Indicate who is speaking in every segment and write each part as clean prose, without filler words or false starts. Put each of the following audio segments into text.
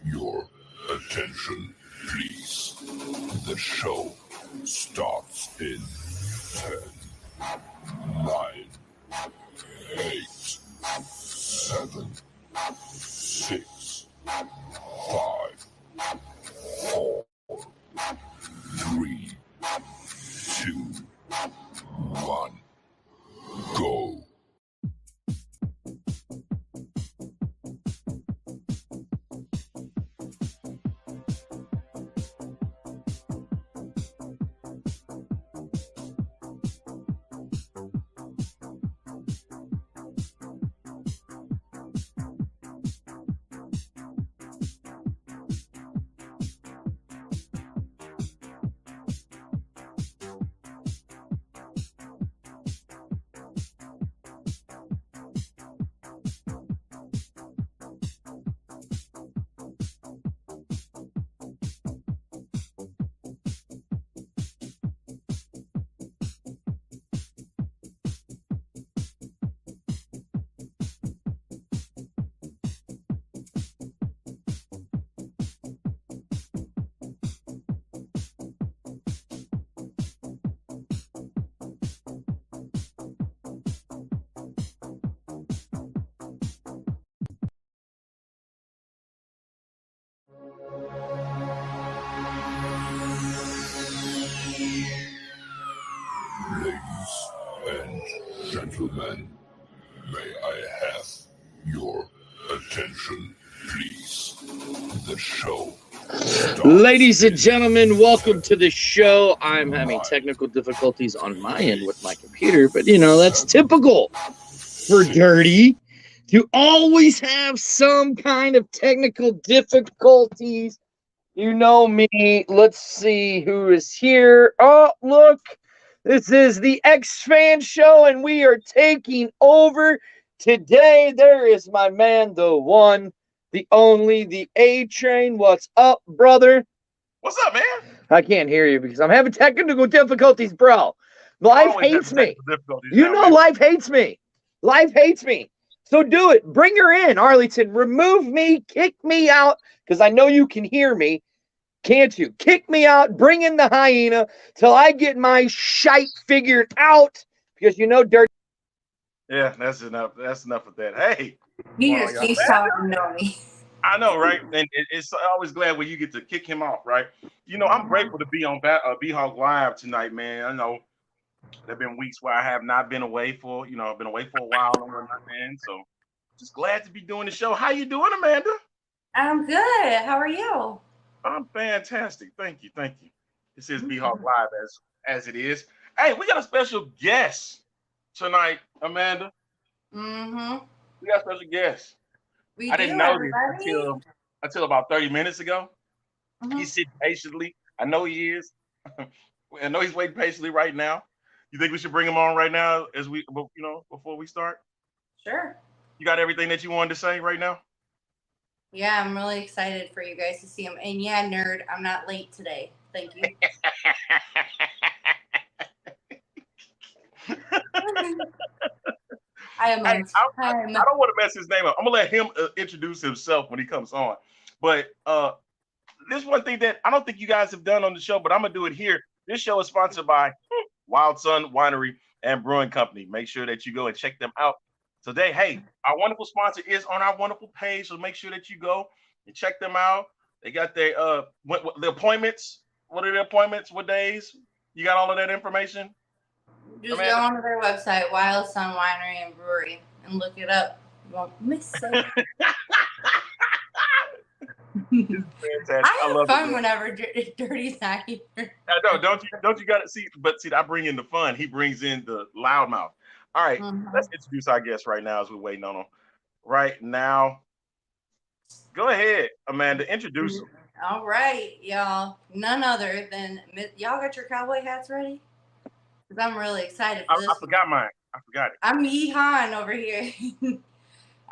Speaker 1: your attention, please? The show starts in 10, 9, 8, 7, 6, 5, 4, 3, 2, 1, go. Ladies and gentlemen, may I have your attention, please? The show starts.
Speaker 2: Ladies and gentlemen, welcome to the show. I'm having technical difficulties on my end with my computer, but you know, that's typical for Dirty to always have some kind of technical difficulties. You know me. Let's see who is here. Oh, look. This is the X-Fan Show, and we are taking over today. There is my man, the one, the only, the A-Train. What's up, brother?
Speaker 3: What's up, man?
Speaker 2: I can't hear you because I'm having technical difficulties, bro. Life hates me. You know life hates me. Life hates me. So do it. Bring her in, Arlington. Remove me. Kick me out because I know you can hear me. Can't you? Kick me out, bring in the hyena till I get my shite figured out. Because you know, Dirty.
Speaker 3: Yeah, that's enough. That's enough of that. Hey.
Speaker 4: You just keep talking to know me.
Speaker 3: I know, right? And it's always glad when you get to kick him off, right? You know, I'm grateful to be on B-Hawk Live tonight, man. I know there have been weeks where I have not been away for, I've been away for a while and whatnot, man. So just glad to be doing the show. How you doing, Amanda?
Speaker 4: I'm good. How are you?
Speaker 3: I'm fantastic. Thank you. This is B-Hawk Live as it is. Hey, we got a special guest tonight, Amanda.
Speaker 4: Mm-hmm.
Speaker 3: We got a special guest. I didn't know this until about 30 minutes ago. Mm-hmm. He's sitting patiently. I know he is. I know he's waiting patiently right now. You think we should bring him on right now before we start?
Speaker 4: Sure.
Speaker 3: You got everything that you wanted to say right now?
Speaker 4: Yeah, I'm really excited for you guys to see him. And yeah, nerd, I'm not late today. Thank you. I am on time.
Speaker 3: I don't want to mess his name up. I'm going to let him introduce himself when he comes on. But there's one thing that I don't think you guys have done on the show, but I'm going to do it here. This show is sponsored by Wild Sun Winery and Brewing Company. Make sure that you go and check them out today. Hey, our wonderful sponsor is on our wonderful page, so make sure that you go and check them out. They got their the appointments. What are the appointments? What days? You got all of that information?
Speaker 4: Just go onto their website, Wild Sun Winery and Brewery, and look it up. You won't miss it. I have fun whenever Dirty's not here.
Speaker 3: I know, don't you got to see? But see, I bring in the fun. He brings in the loudmouth. All right, let's introduce our guest right now as we're waiting on him. Right now, go ahead, Amanda, introduce him.
Speaker 4: All right, y'all. None other than y'all got your cowboy hats ready? Because I'm really excited for this.
Speaker 3: I forgot mine. I forgot it.
Speaker 4: I'm Yeehawn over here.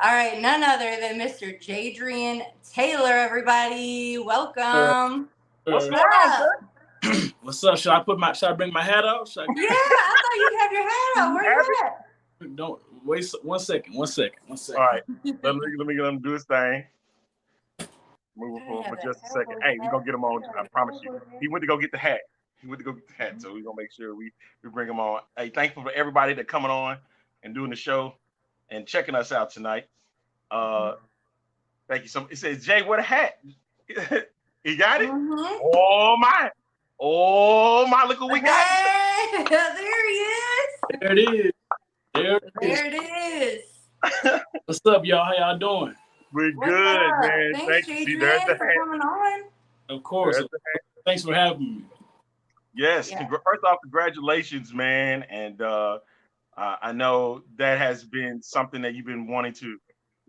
Speaker 4: All right, none other than Mr. Jadrian Taylor, everybody. Welcome.
Speaker 3: What's going on, sir?
Speaker 5: What's up? Should I bring my hat out?
Speaker 4: Yeah, I thought you'd have your hat out. Where you at?
Speaker 5: Don't wait. One second.
Speaker 3: All right. Let me let him do his thing. Moving forward for just a second. Hey, we're gonna get him on. I promise you. He went to go get the hat. So we're gonna make sure we bring him on. Hey, thankful for everybody that coming on and doing the show and checking us out tonight. Thank you so much. It says Jay, what a hat. He got it?
Speaker 4: Mm-hmm.
Speaker 3: Oh my, look what we got.
Speaker 4: Hey, there he is.
Speaker 5: There it is.
Speaker 4: There it is.
Speaker 5: What's up, y'all? How y'all doing?
Speaker 3: We're
Speaker 4: What's
Speaker 3: good,
Speaker 4: up?
Speaker 3: man.
Speaker 4: Thanks, Jadrian, for coming on.
Speaker 5: Of course. Thanks for having me.
Speaker 3: Yes.
Speaker 4: Yeah.
Speaker 3: First off, congratulations, man. And I know that has been something that you've been wanting to,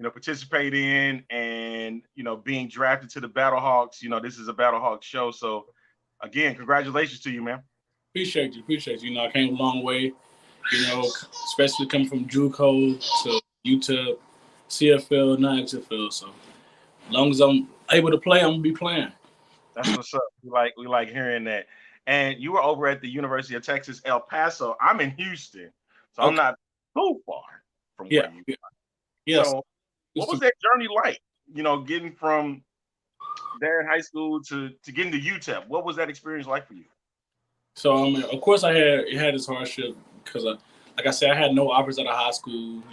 Speaker 3: participate in, and being drafted to the Battlehawks. This is a Battlehawks show, so again, congratulations to you, man.
Speaker 5: Appreciate you. I came a long way. Especially coming from JUCO to UTEP, CFL, not XFL. So as long as I'm able to play, I'm gonna be playing.
Speaker 3: That's what's up. We like hearing that. And you were over at the University of Texas, El Paso. I'm in Houston, so I'm not too far from where you are.
Speaker 5: Yes.
Speaker 3: So what was that journey like? Getting from there in high school to getting to UTEP. What was that experience like for you?
Speaker 5: So of course, it had its hardship because, like I said, I had no offers out of high school.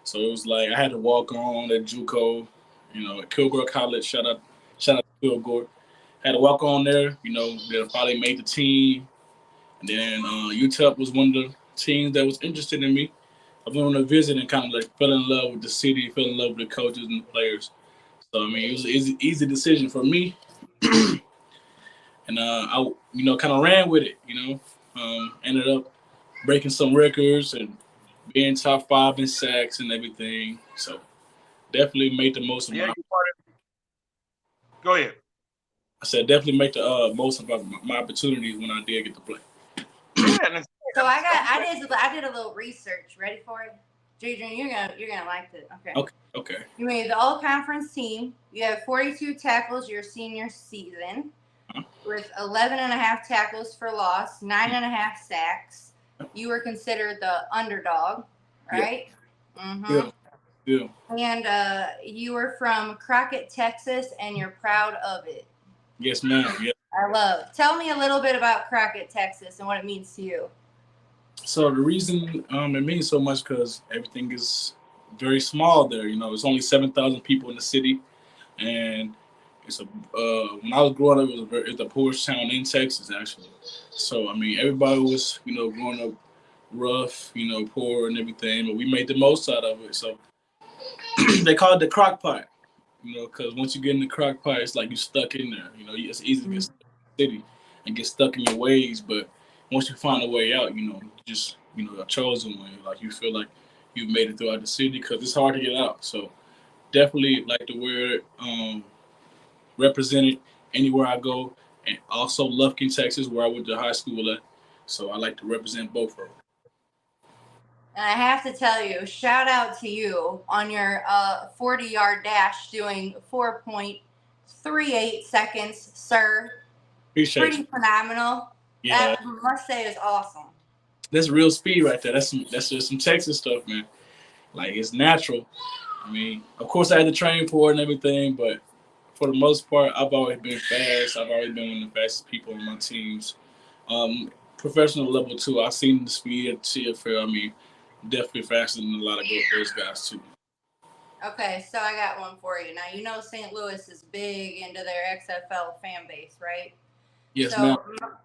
Speaker 5: So it was like I had to walk on at JUCO. At Kilgore College. Shout out to Kilgore. Had to walk on there. They finally made the team, and then UTEP was one of the teams that was interested in me. I went on a visit and kind of like fell in love with the city, fell in love with the coaches and the players. So it was an easy decision for me, and I kind of ran with it. Ended up breaking some records and being top 5 in sacks and everything. So definitely made the most of
Speaker 3: Go ahead.
Speaker 5: I said definitely make the most of my opportunities when I did get to play.
Speaker 4: So I did a little research. Ready for it? Jadrian, you're gonna like it.
Speaker 5: Okay.
Speaker 4: You made the all-conference team. You have 42 tackles your senior season, with 11.5 tackles for loss, 9.5 sacks. You were considered the underdog, right?
Speaker 5: Yeah.
Speaker 4: Mm-hmm.
Speaker 5: Yeah.
Speaker 4: And you were from Crockett, Texas, and you're proud of it.
Speaker 5: Yes, ma'am. Yeah.
Speaker 4: Tell me a little bit about Crockett, Texas, and what it means to you.
Speaker 5: So the reason it means so much because everything is very small there. It's only 7,000 people in the city, and it's when I was growing up, it's the poorest town in Texas actually. So everybody was growing up rough, poor and everything, but we made the most out of it. So they call it the crock pot, because once you get in the crock pot, it's like you're stuck in there. It's easy to get stuck in the city and get stuck in your ways, but once you find a way out, you just a chosen one. Like you feel like you've made it throughout the city because it's hard to get out. So definitely like to wear it, represented anywhere I go, and also Lufkin, Texas, where I went to high school at. So I like to represent both of them.
Speaker 4: And I have to tell you, shout out to you on your 40-yard dash doing 4.38 seconds, sir.
Speaker 5: Appreciate
Speaker 4: Pretty
Speaker 5: you.
Speaker 4: phenomenal.
Speaker 5: Yeah.
Speaker 4: That, I must say, is awesome.
Speaker 5: That's real speed right there. That's just some Texas stuff, man. Like, it's natural. Of course I had to train for it and everything, but for the most part, I've always been fast. I've always been one of the fastest people on my teams. Professional level too. I've seen the speed at CFL. Definitely faster than a lot of those guys too.
Speaker 4: Okay, so I got one for you. Now, St. Louis is big into their XFL fan base, right?
Speaker 5: Yes,
Speaker 4: so
Speaker 5: ma'am.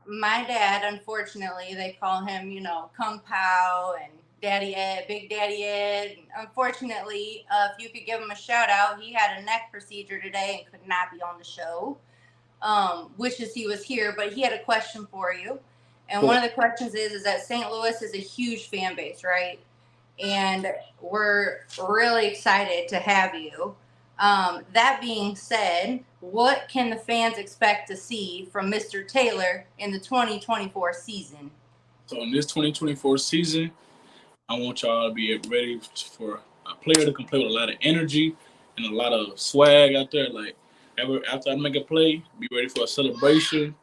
Speaker 4: My dad, unfortunately, they call him, Kung Pow and Daddy Ed, Big Daddy Ed. And unfortunately, if you could give him a shout out, he had a neck procedure today and could not be on the show. Wishes he was here, but he had a question for you. And
Speaker 5: Cool.
Speaker 4: One of the questions is that St. Louis is a huge fan base, right? And we're really excited to have you. That being said, what can the fans expect to see from Mr. Taylor in the 2024 season?
Speaker 5: So in this 2024 season, I want y'all to be ready for a player that can play with a lot of energy and a lot of swag out there. Like after I make a play, be ready for a celebration.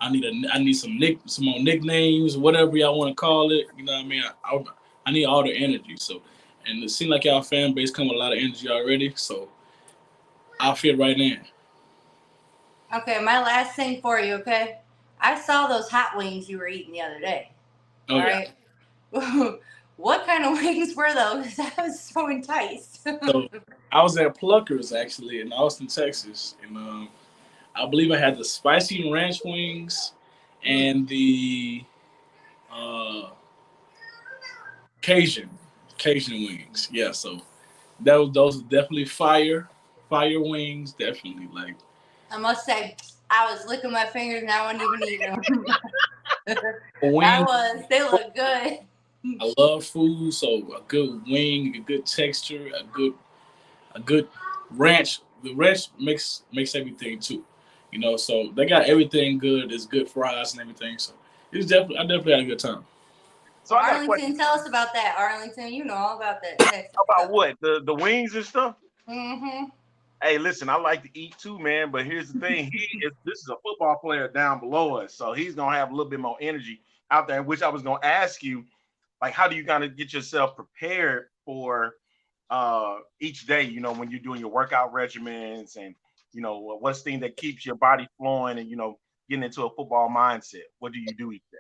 Speaker 5: I need some more nicknames, whatever y'all want to call it. You know what I mean? I need all the energy. So, and it seems like y'all fan base come with a lot of energy already. So I'll fit right in.
Speaker 4: Okay, my last thing for you, okay? I saw those hot wings you were eating the other day.
Speaker 5: Oh,
Speaker 4: All
Speaker 5: yeah.
Speaker 4: right. What kind of wings were those? I was so enticed.
Speaker 5: So I was at Pluckers actually in Austin, Texas, and I believe I had the spicy ranch wings and the uh, Cajun wings. Yeah, so those are definitely fire wings. Definitely like
Speaker 4: I must say, I was licking my fingers and I wasn't even eating them.
Speaker 5: wings.
Speaker 4: They look good.
Speaker 5: I love food, so a good wing, a good texture, a good ranch. The ranch makes everything too, So they got everything good. It's good fries and everything. So I definitely had a good time.
Speaker 3: So I got a question.
Speaker 4: Arlington, tell us about that. Arlington, you know all about that Texas
Speaker 3: About
Speaker 4: stuff.
Speaker 3: what? The wings and stuff?
Speaker 4: Mm-hmm.
Speaker 3: Hey, listen, I like to eat too, man. But here's the thing: this is a football player down below us, so he's gonna have a little bit more energy out there. Which I was gonna ask you, like, how do you kind of get yourself prepared for each day? When you're doing your workout regimens, and what's the thing that keeps your body flowing, and getting into a football mindset. What do you do each day?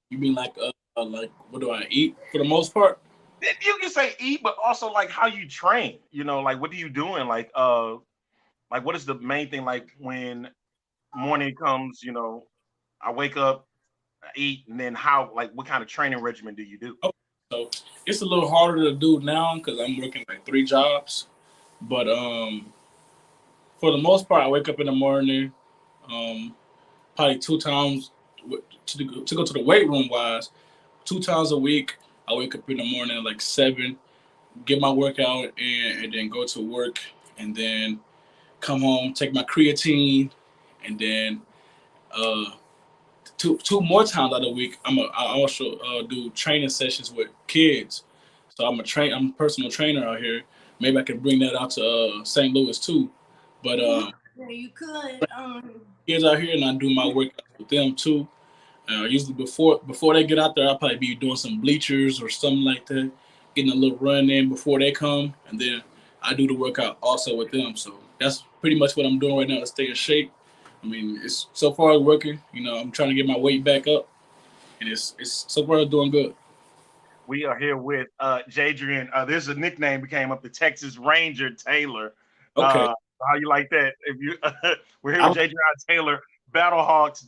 Speaker 5: You mean like what do I eat for the most part?
Speaker 3: You can say eat, but also like how you train. Like what are you doing? Like what is the main thing? Like when morning comes, I wake up, I eat, and then what kind of training regimen do you do?
Speaker 5: Okay. So it's a little harder to do now because I'm working like 3 jobs, but for the most part, I wake up in the morning, probably 2 times to go to the weight room wise, 2 times a week. I wake up in the morning at like 7, get my workout and then go to work, and then come home, take my creatine, and then two more times out of the week, I also do training sessions with kids. So I'm a personal trainer out here. Maybe I can bring that out to St. Louis too. But
Speaker 4: Yeah, you could.
Speaker 5: kids out here, and I do my workouts with them too. Usually before they get out there, I'll probably be doing some bleachers or something like that, getting a little run in before they come, and then I do the workout also with them. So that's pretty much what I'm doing right now to stay in shape. I mean, it's so far working. I'm trying to get my weight back up, and it's so far doing good.
Speaker 3: We are here with Jadrian. There's a nickname became up, the Texas Ranger Taylor.
Speaker 5: Okay.
Speaker 3: How you like that? If you we're here with Jadrian Taylor, Battlehawks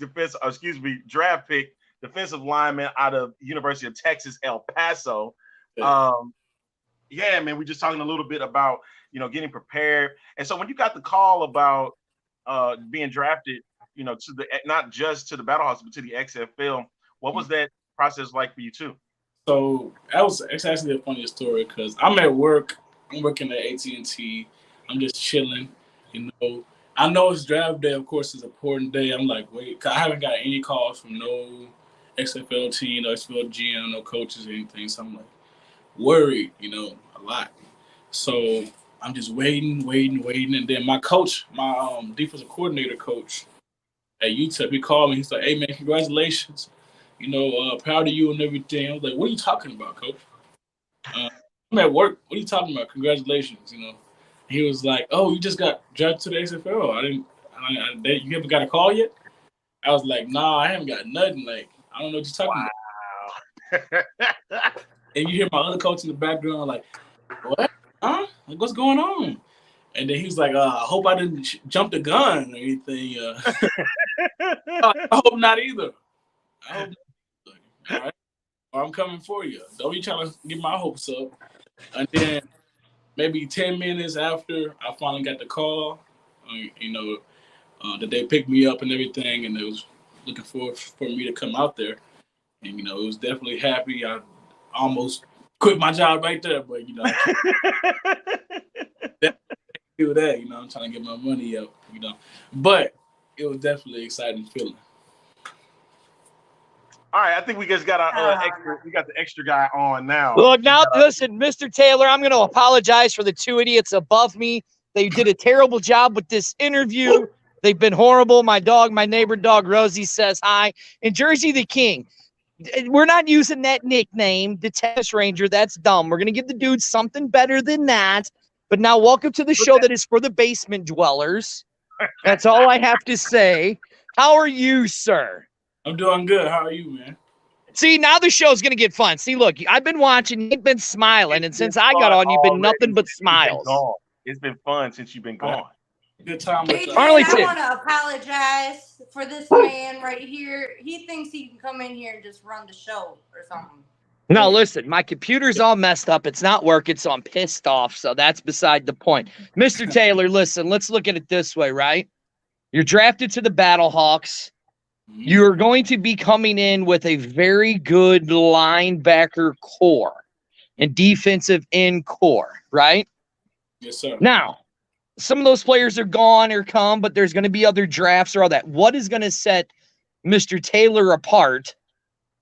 Speaker 3: draft pick, defensive lineman out of University of Texas, El Paso. Yeah, man, we're just talking a little bit about getting prepared. And so when you got the call about being drafted, to the not just to the Battlehawks but to the XFL, what was that process like for you too?
Speaker 5: So it's actually a funny story because I'm at work. I'm working at AT&T. I'm just chilling. I know it's draft day. Of course, it's an important day. I'm like, wait, 'cause I haven't got any calls from no XFL team, no XFL GM, no coaches or anything. So I'm like worried, a lot. So I'm just waiting. And then my coach, my defensive coordinator coach at UTEP, he called me. He's like, hey, man, congratulations. Proud of you and everything. I was like, what are you talking about, coach? I'm at work. What are you talking about? Congratulations, He was like, oh, you just got drafted to the XFL. You haven't got a call yet? I was like, nah, I haven't got nothing. Like, I don't know what you're talking about. And you hear my other coach in the background like, what? Huh? Like, what's going on? And then he was like, I hope I didn't jump the gun or anything. I hope not either. I hope not. All right. Or I'm coming for you. Don't be trying to get my hopes up. And then maybe 10 minutes after I finally got the call, that they picked me up and everything, and it was looking for me to come out there. And, it was definitely happy. I almost quit my job right there, but, I can't do that. I'm trying to get my money up, But it was definitely an exciting feeling.
Speaker 3: All right, I think we just got the extra guy on now.
Speaker 2: Look, now listen, Mr. Taylor, I'm going to apologize for the 2 idiots above me. They did a terrible job with this interview. They've been horrible. My neighbor dog, Rosie, says hi. And Jersey the King. We're not using that nickname, the Texas Ranger. That's dumb. We're going to give the dude something better than that. But now welcome to the show that is for the basement dwellers. That's all I have to say. How are you, sir?
Speaker 5: I'm doing good. How are you, man?
Speaker 2: See, now the show's going to get fun. See, look, I've been watching. You've been smiling. And since I got on, you've been nothing but smiles.
Speaker 3: It's been fun since you've been gone.
Speaker 5: Good time with
Speaker 4: Adrian,
Speaker 2: Arlington.
Speaker 4: I want to apologize for this man right here. He thinks he can come in here and just run the show or something.
Speaker 2: No, listen, my computer's all messed up. It's not working, so I'm pissed off. So that's beside the point. Mr. Taylor, listen, let's look at it this way, right? You're drafted to the Battlehawks. You're going to be coming in with a very good linebacker core and defensive end core, right?
Speaker 5: Yes, sir.
Speaker 2: Now, some of those players are gone or come, but there's going to be other drafts or all that. What is going to set Mr. Taylor apart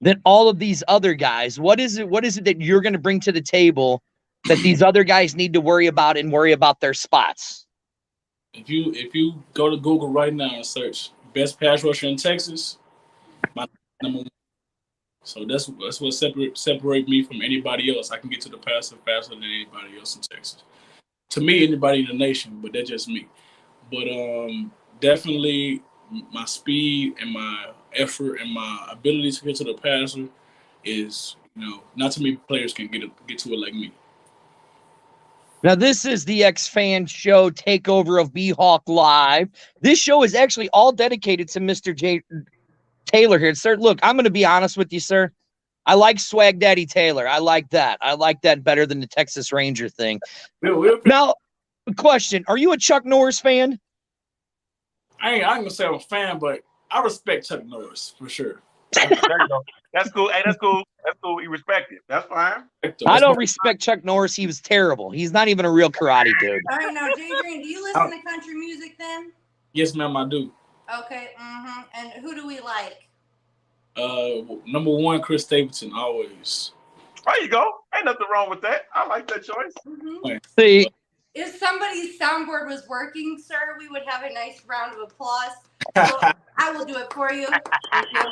Speaker 2: than all of these other guys? What is it that you're going to bring to the table that these other guys need to worry about and worry about their spots?
Speaker 5: If you go to Google right now and search best pass rusher in Texas, my number one. So that's what separate me from anybody else. I can get to the passer faster than anybody else in Texas. To me, anybody in the nation, but that's just me. But definitely my speed and my effort and my ability to get to the passer is, not too many players can get to it like me.
Speaker 2: Now, this is the X-Fan Show takeover of B-Hawk Live. This show is actually all dedicated to Mr. Taylor here. Sir, look, I'm going to be honest with you, sir. I like Swag Daddy Taylor. I like that. I like that better than the Texas Ranger thing. Now, question. Are you a Chuck Norris fan?
Speaker 5: I ain't going to say I'm a fan, but I respect Chuck Norris for sure.
Speaker 3: There you go. That's cool. Hey, that's cool. That's cool. We respect it. That's fine.
Speaker 2: I don't respect Chuck Norris. He was terrible. He's not even a real karate dude.
Speaker 4: All right, now, Jadrian, do you listen to country music then?
Speaker 5: Yes, ma'am, I do.
Speaker 4: Okay. And who do we like?
Speaker 5: Number one, Chris Stapleton, always.
Speaker 3: There you go. Ain't nothing wrong with that. I like that choice.
Speaker 2: See,
Speaker 4: if somebody's soundboard was working, sir, we would have a nice round of applause. So I will do it for you. Thank you.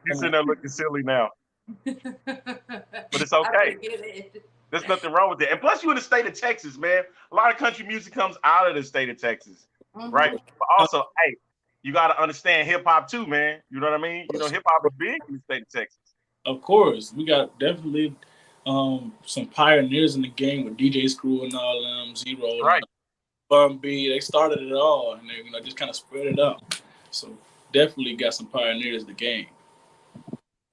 Speaker 3: You're sitting there looking silly now. But it's okay. There's nothing wrong with it. And plus, you're in the state of Texas, man. A lot of country music comes out of the state of Texas, right? But also, hey, you got to understand hip-hop too, man. You know what I mean? Hip-hop is big in the state of Texas.
Speaker 5: Of course. We got definitely some pioneers in the game with DJ Screw and all them, Zero,
Speaker 3: right?
Speaker 5: Bun B. They started it all, and they just kind of spread it out. So definitely got some pioneers in the game.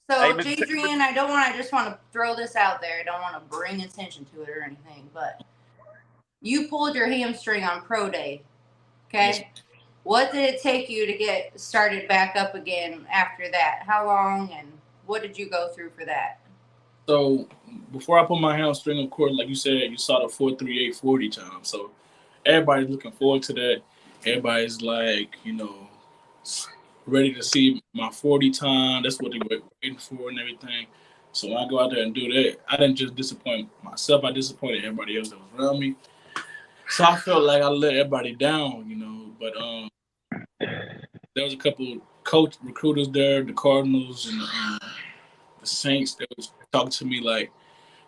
Speaker 4: So, Jadrian, I just want to throw this out there. I don't want to bring attention to it or anything, but you pulled your hamstring on pro day, okay? Yes. What did it take you to get started back up again after that? How long and what did you go through for that?
Speaker 5: So, before I put my hamstring, of course, like you said, you saw the 4.38 40 time. So, everybody's looking forward to that. Everybody's like, ready to see my 40 time. That's what they were waiting for and everything. So when I go out there and do that, I didn't just disappoint myself. I disappointed everybody else that was around me. So I felt like I let everybody down, But there was a couple coach recruiters there, the Cardinals and the Saints, that was talking to me like,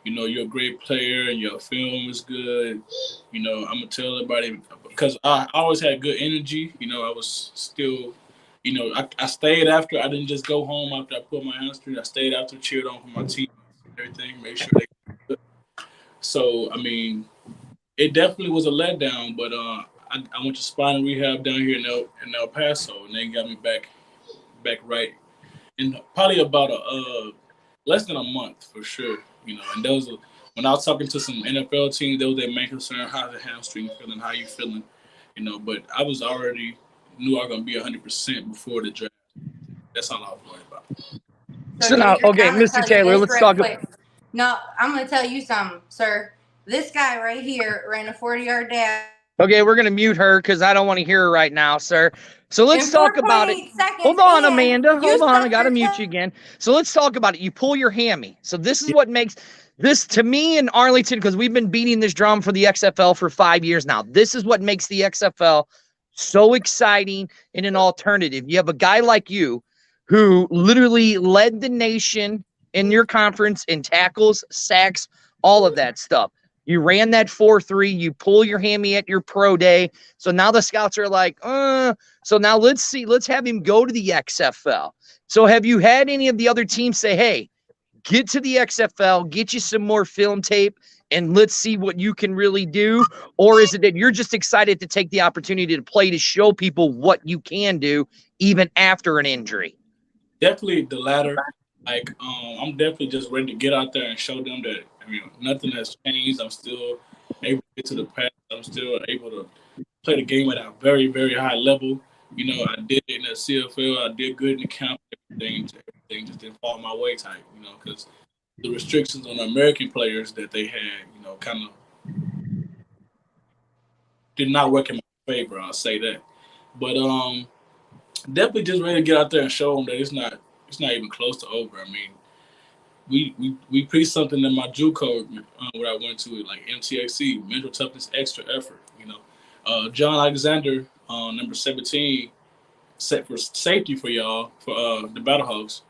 Speaker 5: you're a great player and your film is good. I'm going to tell everybody, because I always had good energy. I was still... I stayed after. I didn't just go home after I put my hamstring. I stayed after, cheered on for my team, everything, made sure they good. So, it definitely was a letdown, but I went to spine rehab down here in El Paso, and they got me back right in probably about less than a month for sure. And there was when I was talking to some NFL teams, that was their main concern: how's the hamstring feeling? How you feeling? But I was already knew I was going to be 100% before the draft. That's all I was worried about.
Speaker 2: So now, okay, Mr. Taylor, let's talk about...
Speaker 4: No, I'm going to tell you something, sir. This guy right here ran a 40-yard dash.
Speaker 2: Okay, we're going to mute her because I don't want to hear her right now, sir. So let's talk about it. Hold on, Amanda. Hold on. I got to mute you again. So let's talk about it. You pull your hammy. So this is what makes this, to me in Arlington, because we've been beating this drum for the XFL for 5 years now. This is what makes the XFL so exciting and an alternative. You have a guy like you who literally led the nation in your conference in tackles, sacks, all of that stuff. You ran that 4.3. You pull your hammy at your pro day. So now the scouts are like, so now let's have him go to the XFL. So have you had any of the other teams say, hey, get to the XFL, get you some more film tape, and let's see what you can really do? Or is it that you're just excited to take the opportunity to play to show people what you can do even after an injury?
Speaker 5: Definitely the latter. Like, I'm definitely just ready to get out there and show them that, nothing has changed. I'm still able to get to the pass. I'm still able to play the game at a very, very high level. I did it in the CFL. I did good in the camp. Everything just didn't fall my way type, because the restrictions on the American players that they had, kind of did not work in my favor. I'll say that. But definitely just ready to get out there and show them that it's not even close to over. I mean, we preach something in my JUCO where I went to, like MTXC, mental toughness, extra effort. John Alexander, number 17, set for safety for y'all for the Battlehawks.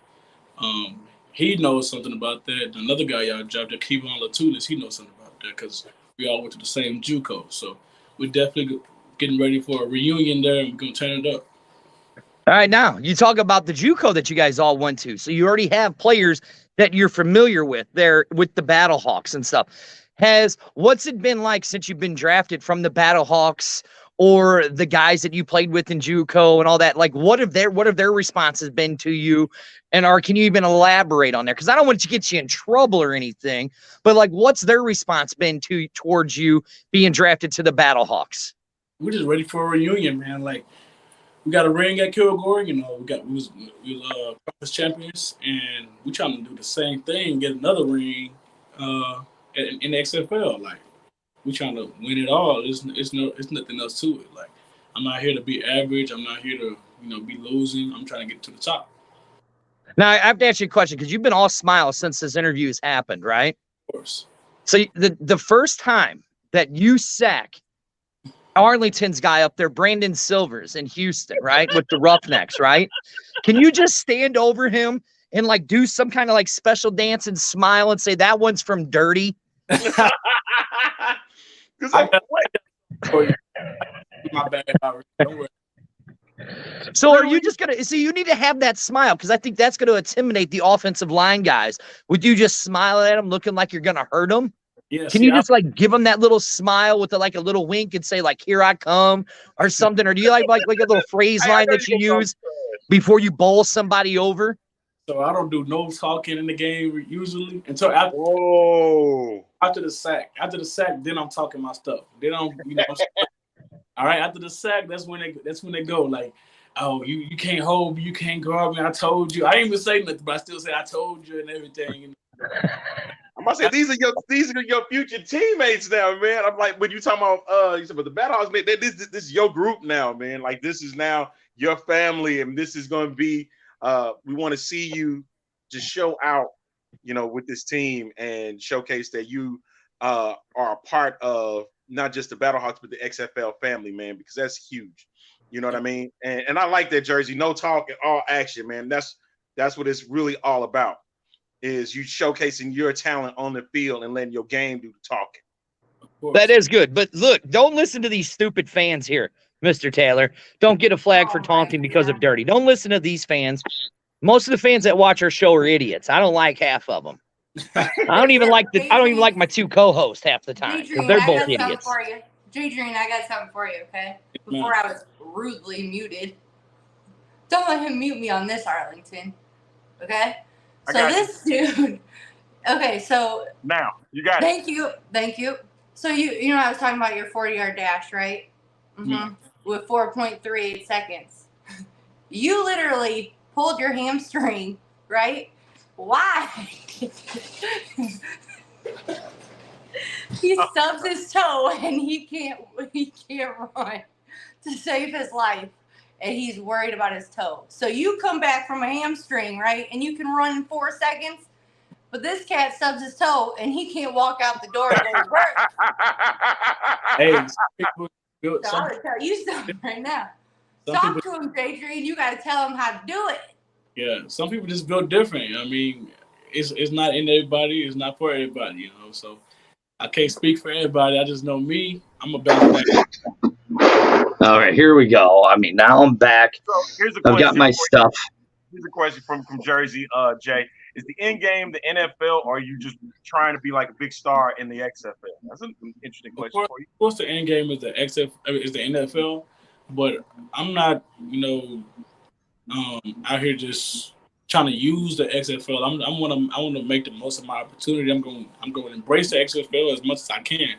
Speaker 5: He knows something about that. Another guy y'all drafted, Kevon Latulis, he knows something about that because we all went to the same JUCO. So we're definitely getting ready for a reunion there, and we're gonna turn it up.
Speaker 2: All right, now you talk about the JUCO that you guys all went to. So you already have players that you're familiar with there with the Battlehawks and stuff. What's it been like since you've been drafted from the Battlehawks or the guys that you played with in JUCO and all that? Like, what have their responses been to you? And can you even elaborate on there? Because I don't want to get you in trouble or anything, but like, what's their response been towards you being drafted to the Battlehawks?
Speaker 5: We're just ready for a reunion, man. Like, we got a ring at Kilgore, we was conference champions, and we trying to do the same thing, get another ring in the XFL. Like, we trying to win it all. It's nothing else to it. Like, I'm not here to be average. I'm not here to be losing. I'm trying to get to the top.
Speaker 2: Now I have to ask you a question because you've been all smiles since this interview has happened, right?
Speaker 5: Of course.
Speaker 2: So the first time that you sack Arlington's guy up there, Brandon Silvers in Houston, right? With the Roughnecks, right? Can you just stand over him and like do some kind of like special dance and smile and say that one's from Dirty?
Speaker 3: Because
Speaker 5: my bad. Don't worry.
Speaker 2: So are you just gonna you need to have that smile because I think that's gonna intimidate the offensive line guys. Would you just smile at them looking like you're gonna hurt them?
Speaker 5: Yes,
Speaker 2: Can you just like give them that little smile with like a little wink and say like "Here I come" or something? Or do you like a little phrase line that you use before you bowl somebody over?
Speaker 5: So I don't do no talking in the game usually until after.
Speaker 3: Whoa!
Speaker 5: After the sack, then I'm talking my stuff. Then I'm all right. After the sack, that's when they go like, oh, you can't hold me, you can't guard me. I told you. I didn't even say nothing, but I still say I told you and everything.
Speaker 3: I'm about to say these are your future teammates now, man. I'm like, when you talking about you said, but the Battlehawks, man, this is your group now, man. Like, this is now your family, and this is going to be. We want to see you just show out, with this team and showcase that you are a part of not just the Battlehawks but the XFL family, man, because that's huge. You know what I mean? And I like that jersey. No talk and all action, man. That's what it's really all about. Is you showcasing your talent on the field and letting your game do the talking.
Speaker 2: That is good. But look, don't listen to these stupid fans here, Mr. Taylor. Don't get a flag for taunting because of Dirty. Don't listen to these fans. Most of the fans that watch our show are idiots. I don't like half of them. I don't even like my two co-hosts half the time because they're both idiots.
Speaker 4: Jadrian, I got something for you, okay? Before I was rudely muted. Don't let him mute me on this, Arlington. Okay? So this dude, okay, so
Speaker 3: now you got
Speaker 4: it. Thank you. So you know I was talking about your 40-yard dash, right? Mm-hmm. With 4.38 seconds. You literally pulled your hamstring, right? Why? He stubs his toe and he can't run to save his life. And he's worried about his toe. So you come back from a hamstring, right? And you can run in 4 seconds. But this cat stubs his toe, and he can't walk out the door and go to work.
Speaker 5: Hey,
Speaker 4: I'm going to tell you something right now. Talk to him, Jadrian. You got to tell him how to do it.
Speaker 5: Yeah, some people just built different. I mean, it's not in everybody. It's not for everybody, So I can't speak for everybody. I just know me. I'm a bounce back.
Speaker 2: All right, here we go. I mean, now I'm back.
Speaker 3: So here's a
Speaker 2: I've
Speaker 3: question
Speaker 2: got my
Speaker 3: for you.
Speaker 2: stuff.
Speaker 3: Here's a question from Jersey, Jay. Is the end game the NFL, or are you just trying to be like a big star in the XFL? That's an interesting question for you.
Speaker 5: Of course, the end game is the NFL, but I'm not, out here just trying to use the XFL. I want to make the most of my opportunity. I'm going to embrace the XFL as much as I can.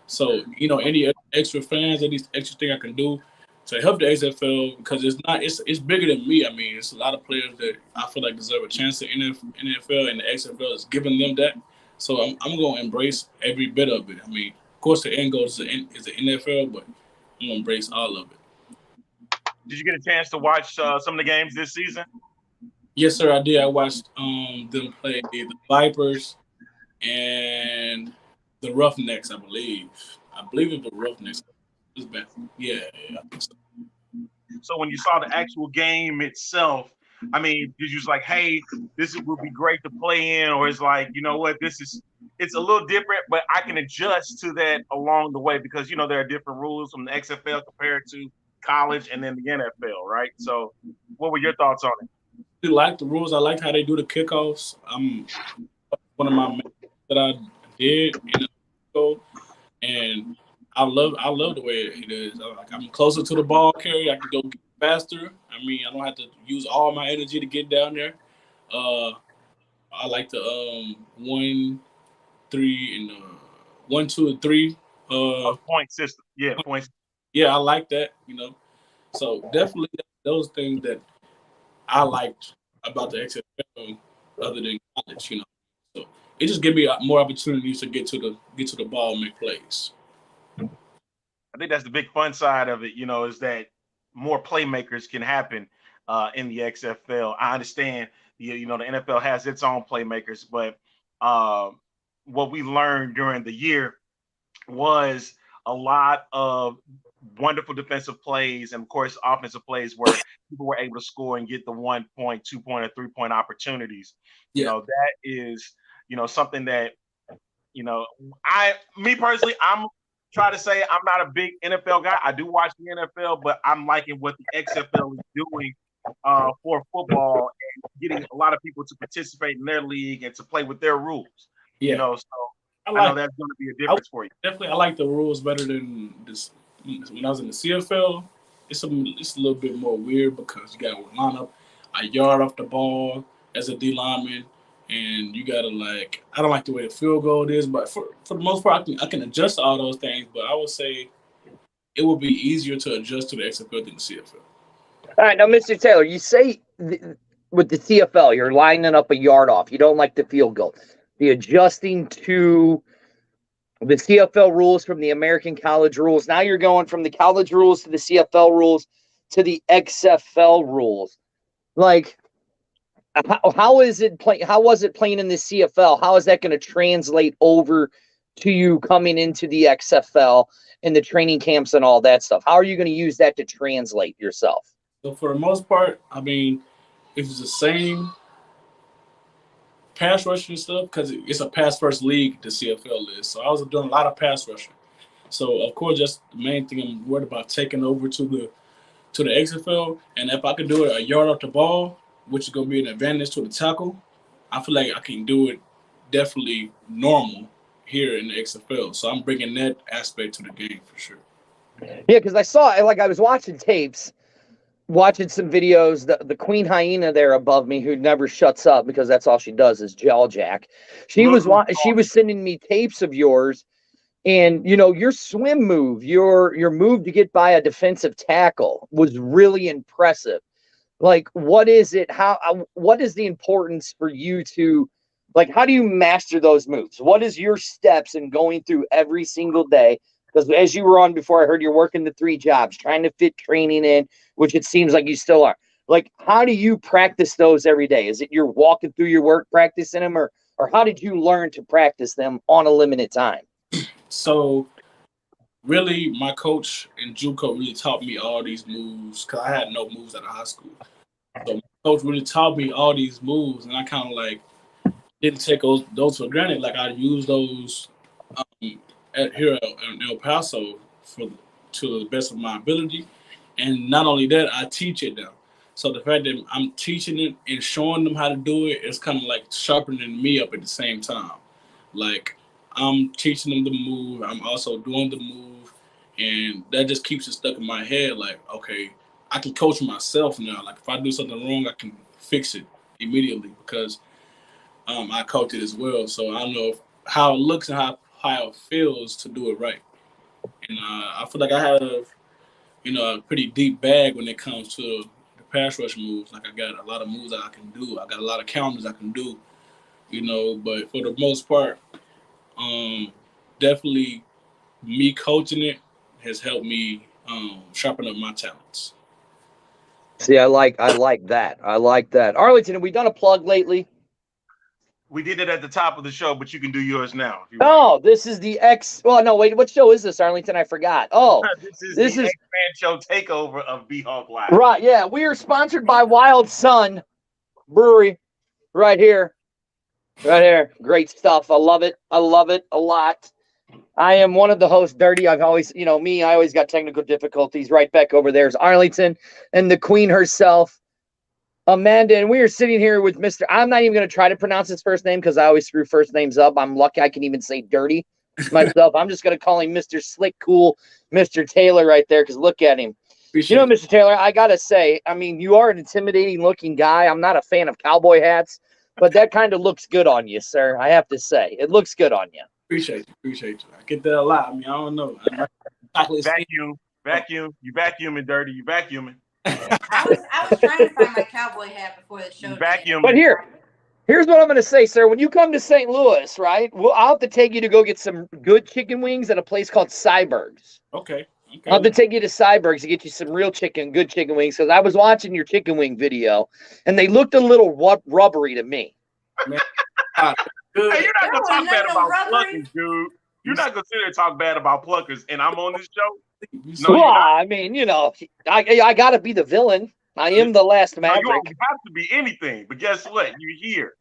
Speaker 5: So, any extra fans, any extra thing I can do to help the XFL, because it's bigger than me. I mean, it's a lot of players that I feel like deserve a chance in NFL, and the XFL is giving them that. So I'm going to embrace every bit of it. I mean, of course, the end goal is the NFL, but I'm going to embrace all of it.
Speaker 3: Did you get a chance to watch some of the games this season?
Speaker 5: Yes, sir, I did. I watched them play the Vipers and the Roughnecks, I believe. I believe it was the Roughnecks. It's bad. Yeah, I think so.
Speaker 3: So when you saw the actual game itself, I mean, did you just like, hey, this would be great to play in, or it's like, you know what, it's a little different, but I can adjust to that along the way because there are different rules from the XFL compared to college and then the NFL, right? So what were your thoughts on it?
Speaker 5: I like the rules. I like how they do the kickoffs. One of my matches that I did in the show, and I love the way it is. I'm closer to the ball carrier. I can go get faster. I mean, I don't have to use all my energy to get down there. I like the 1, 3, and 1, 2, and 3
Speaker 3: point system. Yeah, points.
Speaker 5: Yeah, I like that. So definitely those things that I liked about the XFL other than college. So it just gives me more opportunities to get to the ball and make plays.
Speaker 3: I think that's the big fun side of it, is that more playmakers can happen in the XFL. I understand, the NFL has its own playmakers, but what we learned during the year was a lot of wonderful defensive plays and, of course, offensive plays where people were able to score and get the 1 point, 2 point, or 3 point opportunities.
Speaker 5: Yeah.
Speaker 3: That is, something that, me personally, I'm try to say I'm not a big NFL guy. I do watch the NFL, but I'm liking what the XFL is doing for football and getting a lot of people to participate in their league and to play with their rules.
Speaker 5: Yeah.
Speaker 3: So I know that's going to be a difference for you.
Speaker 5: Definitely, I like the rules better than this. When I was in the CFL, it's a little bit more weird because you got to line up a yard off the ball as a D lineman, and you got to I don't like the way the field goal is, but for the most part, I can adjust to all those things. But I would say it would be easier to adjust to the XFL than the CFL.
Speaker 2: All right, now, Mr. Taylor, you say with the CFL, you're lining up a yard off. You don't like the field goal. The adjusting to the CFL rules from the American college rules. Now you're going from the college rules to the CFL rules to the XFL rules. How is it play? How was it playing in the CFL? How is that going to translate over to you coming into the XFL and the training camps and all that stuff? How are you going to use that to translate yourself?
Speaker 5: So for the most part, I mean, it's the same pass rushing stuff because it's a pass first league. The CFL is, so I was doing a lot of pass rushing. So of course, that's the main thing I'm worried about taking over to the XFL. And if I could do it a yard off the ball, which is going to be an advantage to the tackle, I feel like I can do it definitely normal here in the XFL. So I'm bringing that aspect to the game for sure.
Speaker 2: Yeah, because I saw, I was watching tapes, watching some videos. The queen hyena there above me, who never shuts up because that's all she does is jaw jack. She was sending me tapes of yours, and your swim move, your move to get by a defensive tackle was really impressive. What is it? What is the importance for you to, how do you master those moves? What is your steps in going through every single day? Because as you were on before, I heard you're working the 3 jobs, trying to fit training in, which it seems like you still are. How do you practice those every day? Is it you're walking through your work, practicing them, or how did you learn to practice them on a limited time?
Speaker 5: So really, my coach in JUCO really taught me all these moves because I had no moves out of high school. So my coach really taught me all these moves, and I kind of didn't take those for granted. I use those here in El Paso to the best of my ability. And not only that, I teach it now. So the fact that I'm teaching it and showing them how to do it, it's kind of like sharpening me up at the same time. Like I'm teaching them the move, I'm also doing the move, and that just keeps it stuck in my head. Like, okay, I can coach myself now. Like if I do something wrong, I can fix it immediately because I coach it as well. So I know how it looks and how it feels to do it right. And I feel like I have a pretty deep bag when it comes to the pass rush moves. Like I got a lot of moves that I can do. I got a lot of counters I can do, but for the most part, definitely me coaching it has helped me sharpen up my talents.
Speaker 2: See, I like that. I like that. Arlington, have we done a plug lately?
Speaker 3: We did it at the top of the show, but you can do yours now.
Speaker 2: Oh, this is the Well, no, wait. What show is this, Arlington? I forgot. Oh,
Speaker 3: this is the X-Man Show takeover of B-Hawk Live.
Speaker 2: Right, yeah. We are sponsored by Wild Sun Brewery right here. Right here. Great stuff. I love it. I love it a lot. I am one of the hosts, Dirty. I've always, I always got technical difficulties. Right back over there is Arlington and the queen herself, Amanda. And we are sitting here with Mr. I'm not even going to try to pronounce his first name because I always screw first names up. I'm lucky I can even say Dirty myself. I'm just going to call him Mr. Slick Cool, Mr. Taylor right there because look at him. Mr. Taylor, I got to say, you are an intimidating looking guy. I'm not a fan of cowboy hats, but that kind of looks good on you, sir. I have to say, it looks good on you.
Speaker 5: Appreciate you. I get that a lot. I don't know.
Speaker 3: Vacuum. You vacuuming, Dirty. You vacuuming.
Speaker 4: I was trying to find my cowboy hat before the show.
Speaker 3: Vacuuming.
Speaker 2: But here's what I'm going to say, sir. When you come to St. Louis, right, I'll have to take you to go get some good chicken wings at a place called Cyberg's.
Speaker 5: Okay.
Speaker 2: I'll have to take you to Cyberg's to get you some real good chicken wings because I was watching your chicken wing video, and they looked a little rubbery to me.
Speaker 3: Man. Hey, you're not gonna talk bad about pluckers, dude. You're not gonna sit there and talk bad about pluckers, and I'm on this show.
Speaker 2: No, I gotta be the villain. I am the last Maverick.
Speaker 3: You don't have to be anything, but guess what? You're here.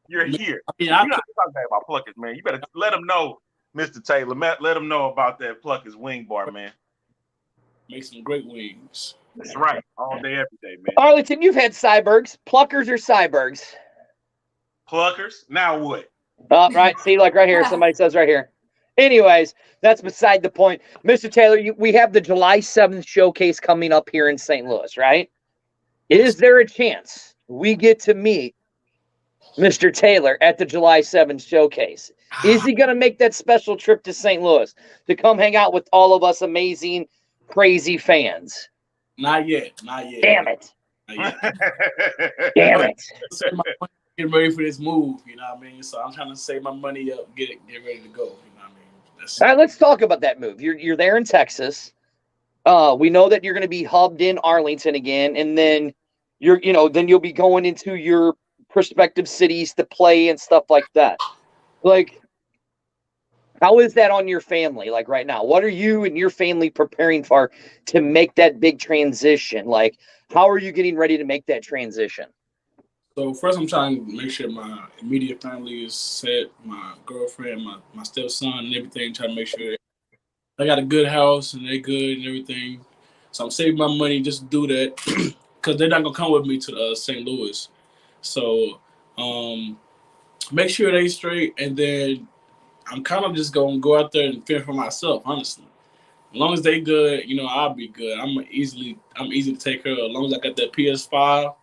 Speaker 3: You're here. You're not talking bad about pluckers, man. You better let them know, Mr. Taylor. Let them know about that pluckers wing bar, man.
Speaker 5: Make some great wings.
Speaker 3: That's right. All day, every day, man.
Speaker 2: Arlington, you've had Cyberg's, Pluckers or Cyberg's?
Speaker 3: Pluckers. Now what?
Speaker 2: Right. See, like right here, somebody says right here. Anyways, that's beside the point. Mr. Taylor, we have the July 7th showcase coming up here in St. Louis, right? Is there a chance we get to meet Mr. Taylor at the July 7th showcase? Is he going to make that special trip to St. Louis to come hang out with all of us amazing, crazy fans?
Speaker 5: Not yet.
Speaker 2: Damn it.
Speaker 5: Not yet.
Speaker 2: Damn it.
Speaker 5: Get ready for this move, you know what I mean? So I'm trying to save my money up, get ready to go, you know what I mean?
Speaker 2: All right, let's talk about that move. You're there in Texas. We know that you're going to be hubbed in Arlington again, and then then you'll be going into your prospective cities to play and stuff like that. Like, how is that on your family? Like right now, what are you and your family preparing for to make that big transition? Like, how are you getting ready to make that transition?
Speaker 5: So first, I'm trying to make sure my immediate family is set, my girlfriend, my stepson, and everything. Trying to make sure I got a good house and they're good and everything. So I'm saving my money just to do that because they're not gonna come with me to St. Louis. So make sure they straight, and then I'm kind of just gonna go out there and fend for myself, honestly. As long as they good, I'll be good. I'm easy to take care of. As long as I got that PS5.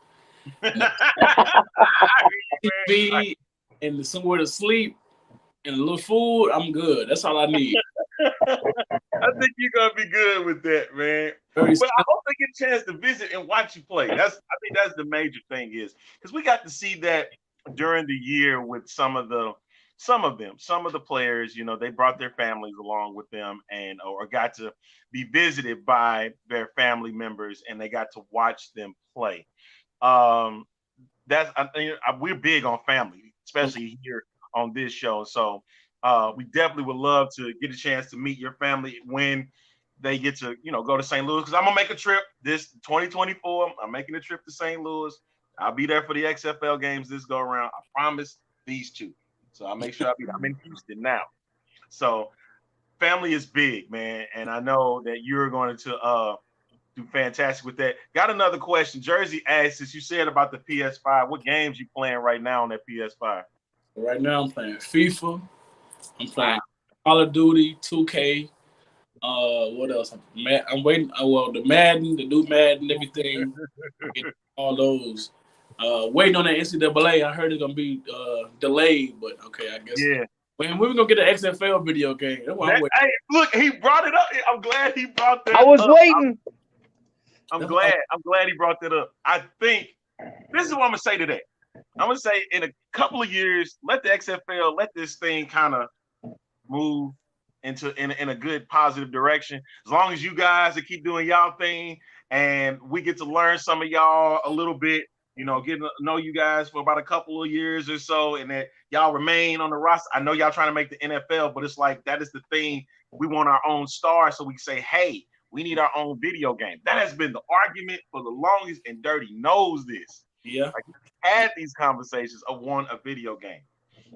Speaker 5: TV and somewhere to sleep and a little food, I'm good. That's all I need.
Speaker 3: I think you're gonna be good with that, man. But I hope they get a chance to visit and watch you play. I think that's the major thing is because we got to see that during the year with some of the players. They brought their families along with them or got to be visited by their family members, and they got to watch them play. We're big on family, especially here on this show. So we definitely would love to get a chance to meet your family when they get to, go to St. Louis. Because I'm gonna make a trip this 2024. I'm making a trip to St. Louis. I'll be there for the XFL games this go around. I promise these two. So I'll make sure I'm in Houston now. So family is big, man, and I know that you're going to do fantastic with that. Got another question. Jersey asks, as you said about the PS5, what games you playing right now on that PS5?
Speaker 5: Right now, I'm playing FIFA. I'm playing Call of Duty, 2K. What else? I'm waiting. The Madden, the new Madden, everything. All those. Waiting on the NCAA. I heard it's gonna be delayed, but okay, I guess.
Speaker 3: Yeah.
Speaker 5: When we gonna get an XFL video game? That's what I'm waiting.
Speaker 3: Hey, look, he brought it up. I'm glad he brought that.
Speaker 2: I was
Speaker 3: up.
Speaker 2: waiting.
Speaker 3: I'm glad he brought that up. I think this is what I'm gonna say today. I'm gonna say in a couple of years, let the XFL let this thing kind of move into in a good positive direction. As long as you guys keep doing y'all thing, and we get to learn some of y'all a little bit, you know, getting to know you guys for about a couple of years or so, and that y'all remain on the roster. I know y'all trying to make the NFL, but it's like that is the thing. We want our own star, so we say, hey, we need our own video game. That has been the argument for the longest, and Dirty knows this.
Speaker 5: Yeah.
Speaker 3: Like, we had these conversations of wanting a video game.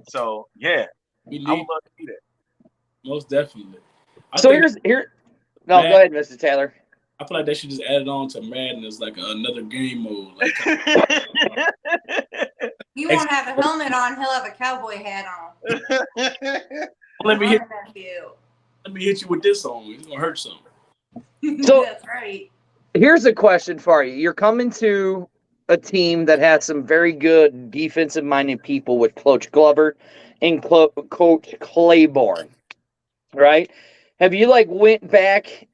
Speaker 3: So yeah, I would love to see that.
Speaker 5: Most definitely.
Speaker 2: So here. No, go ahead, Mr. Taylor.
Speaker 5: I feel like they should just add it on to Madden as like another game mode. Like,
Speaker 4: He won't have a helmet on. He'll have a cowboy hat on.
Speaker 5: let me hit you with this song. It's gonna hurt something.
Speaker 2: So
Speaker 4: that's right.
Speaker 2: Here's a question for you. You're coming to a team that has some very good defensive-minded people with Coach Glover and Coach Claiborne, right? Have you went back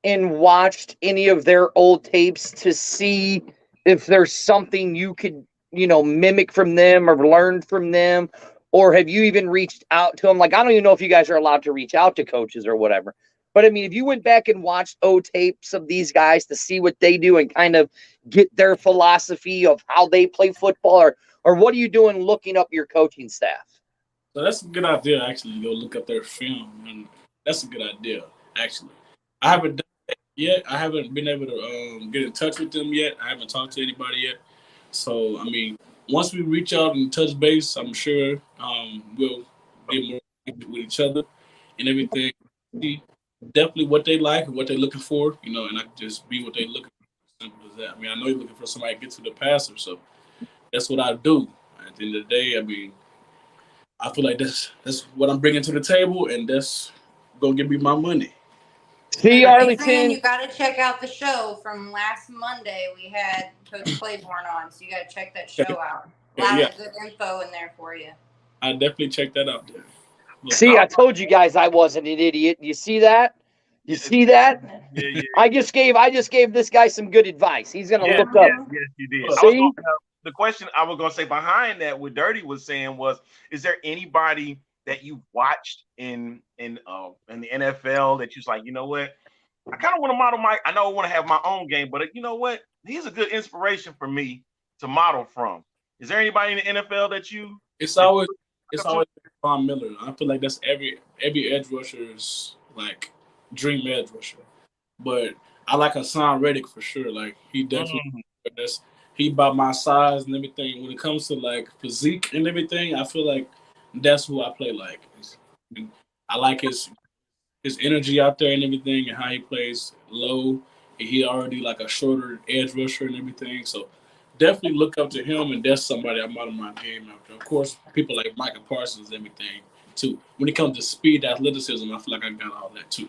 Speaker 2: and watched any of their old tapes to see if there's something you could, mimic from them or learn from them? Or have you even reached out to them? I don't even know if you guys are allowed to reach out to coaches or whatever. But, I mean, if you went back and watched old tapes of these guys to see what they do and kind of get their philosophy of how they play football, or what are you doing looking up your coaching staff?
Speaker 5: So that's a good idea, actually, to go look up their film. And that's a good idea, actually. I haven't done that yet. I haven't been able to get in touch with them yet. I haven't talked to anybody yet. So, I mean, once we reach out and touch base, I'm sure we'll get more with each other and everything. See definitely what they like and what they're looking for, and I can just be what they're looking for. Simple as that. I mean, I know you're looking for somebody to get to the passer, so that's what I do. At the end of the day, I mean, I feel like that's what I'm bringing to the table, and that's gonna give me my money.
Speaker 2: See, Arlington,
Speaker 4: you got to check out the show from last Monday. We had Coach Claiborne on, so you got to check that show out. A lot of good info in there for you.
Speaker 5: I definitely check that out there.
Speaker 2: See, I told you guys I wasn't an idiot. You see that? You see that?
Speaker 3: Yeah.
Speaker 2: I just gave this guy some good advice. He's gonna look up.
Speaker 3: Yes, you did.
Speaker 2: See?
Speaker 3: The question I was gonna say behind that, what Dirty was saying was, is there anybody that you watched in the NFL that you're like, you know what? I kind of want to model I know I want to have my own game, but you know what? He's a good inspiration for me to model from. Is there anybody in the NFL that you?
Speaker 5: It's always Von Miller. I feel like that's every edge rusher's dream edge rusher. But I like Hassan Reddick for sure. He definitely he about my size and everything. When it comes to physique and everything, I feel like that's who I play like. I like his energy out there and everything, and how he plays low. He already a shorter edge rusher and everything. So definitely look up to him, and that's somebody I model my game after. Of course, people like Micah Parsons and everything too. When it comes to speed, athleticism, I feel like I got all that too.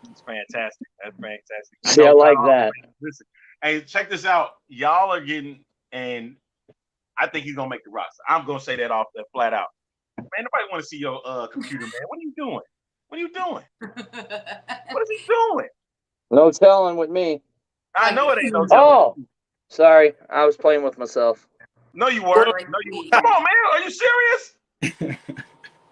Speaker 3: It's fantastic. That's fantastic.
Speaker 2: See, I like that.
Speaker 3: Listen, hey, check this out. Y'all are getting, and I think he's gonna make the roster. I'm gonna say that off the flat out. Man, nobody want to see your computer, man. What are you doing? What are you doing? What is he doing?
Speaker 2: No telling with me.
Speaker 3: I know it ain't no telling.
Speaker 2: Oh, sorry. I was playing with myself.
Speaker 3: No, you weren't. No, you weren't. Come on, man. Are you serious?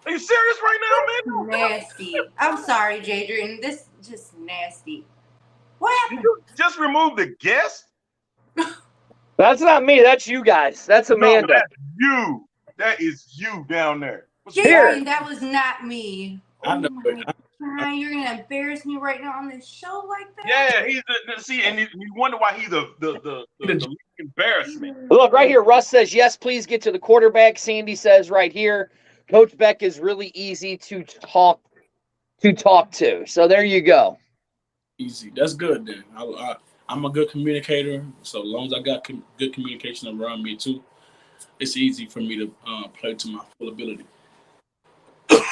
Speaker 3: Are you serious right now, man?
Speaker 4: Nasty. I'm sorry, Jadrian. This is just nasty. What happened?
Speaker 3: Did you just remove the guest?
Speaker 2: That's not me. That's you guys. That's Amanda.
Speaker 3: No, that's you. That is you down there.
Speaker 4: Jadrian, that was not me.
Speaker 5: I know.
Speaker 4: You're gonna embarrass me right now on this show like that?
Speaker 3: Yeah, he's and you wonder why he's the embarrassment.
Speaker 2: Look right here. Russ says yes. Please get to the quarterback. Sandy says right here, Coach Beck is really easy to talk to talk to. So there you go.
Speaker 5: Easy. That's good then. I'm a good communicator, so as long as I got good communication around me too, it's easy for me to play to my full ability.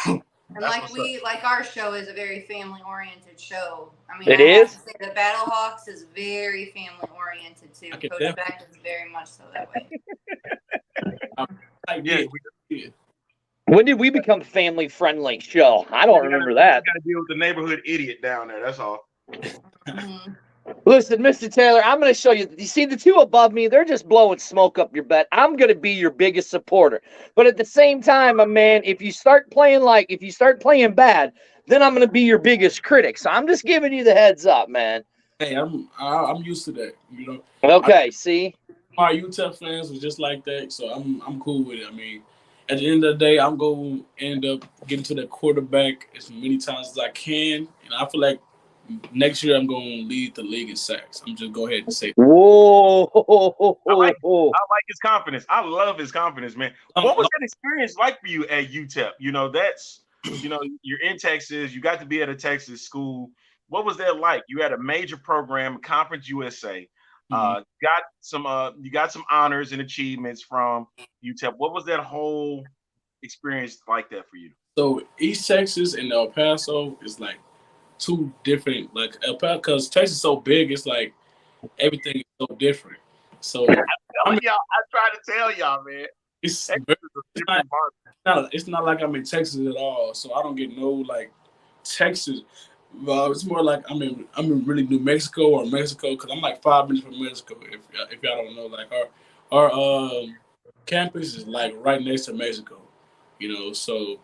Speaker 4: And like our show is a very family oriented show. I mean,
Speaker 2: It
Speaker 4: I
Speaker 2: is?
Speaker 4: have to say the Battlehawks is very family oriented too. Coach Beck is very much so that way.
Speaker 5: Yeah.
Speaker 3: When
Speaker 2: did we become family friendly show? I don't remember that.
Speaker 3: You got to deal with the neighborhood idiot down there. That's all.
Speaker 4: Mm-hmm.
Speaker 2: Listen, Mr. Taylor, I'm going to show you. You see the two above me? They're just blowing smoke up your butt. I'm going to be your biggest supporter. But at the same time, my man, if you start playing bad, then I'm going to be your biggest critic. So I'm just giving you the heads up, man.
Speaker 5: Hey, I'm used to that. You know.
Speaker 2: Okay, see?
Speaker 5: My UTEP fans was just like that, so I'm cool with it. I mean, at the end of the day, I'm going to end up getting to the quarterback as many times as I can, and I feel like next year I'm going to lead the league in sacks. I'm just go ahead and say.
Speaker 2: Whoa!
Speaker 3: I like his confidence. I love his confidence, man. What was that experience like for you at UTEP? You know, you're in Texas. You got to be at a Texas school. What was that like? You had a major program, Conference USA. You got some honors and achievements from UTEP. What was that whole experience like that for you?
Speaker 5: So East Texas and El Paso is like two different, like El Paso, because Texas is so big, it's like everything is so different. So
Speaker 3: I try to tell y'all, man.
Speaker 5: It's not like I'm in Texas at all. So I don't get no like Texas. It's more like I'm in really New Mexico or Mexico because I'm like 5 minutes from Mexico. If y'all don't know, like our campus is like right next to Mexico, you know. So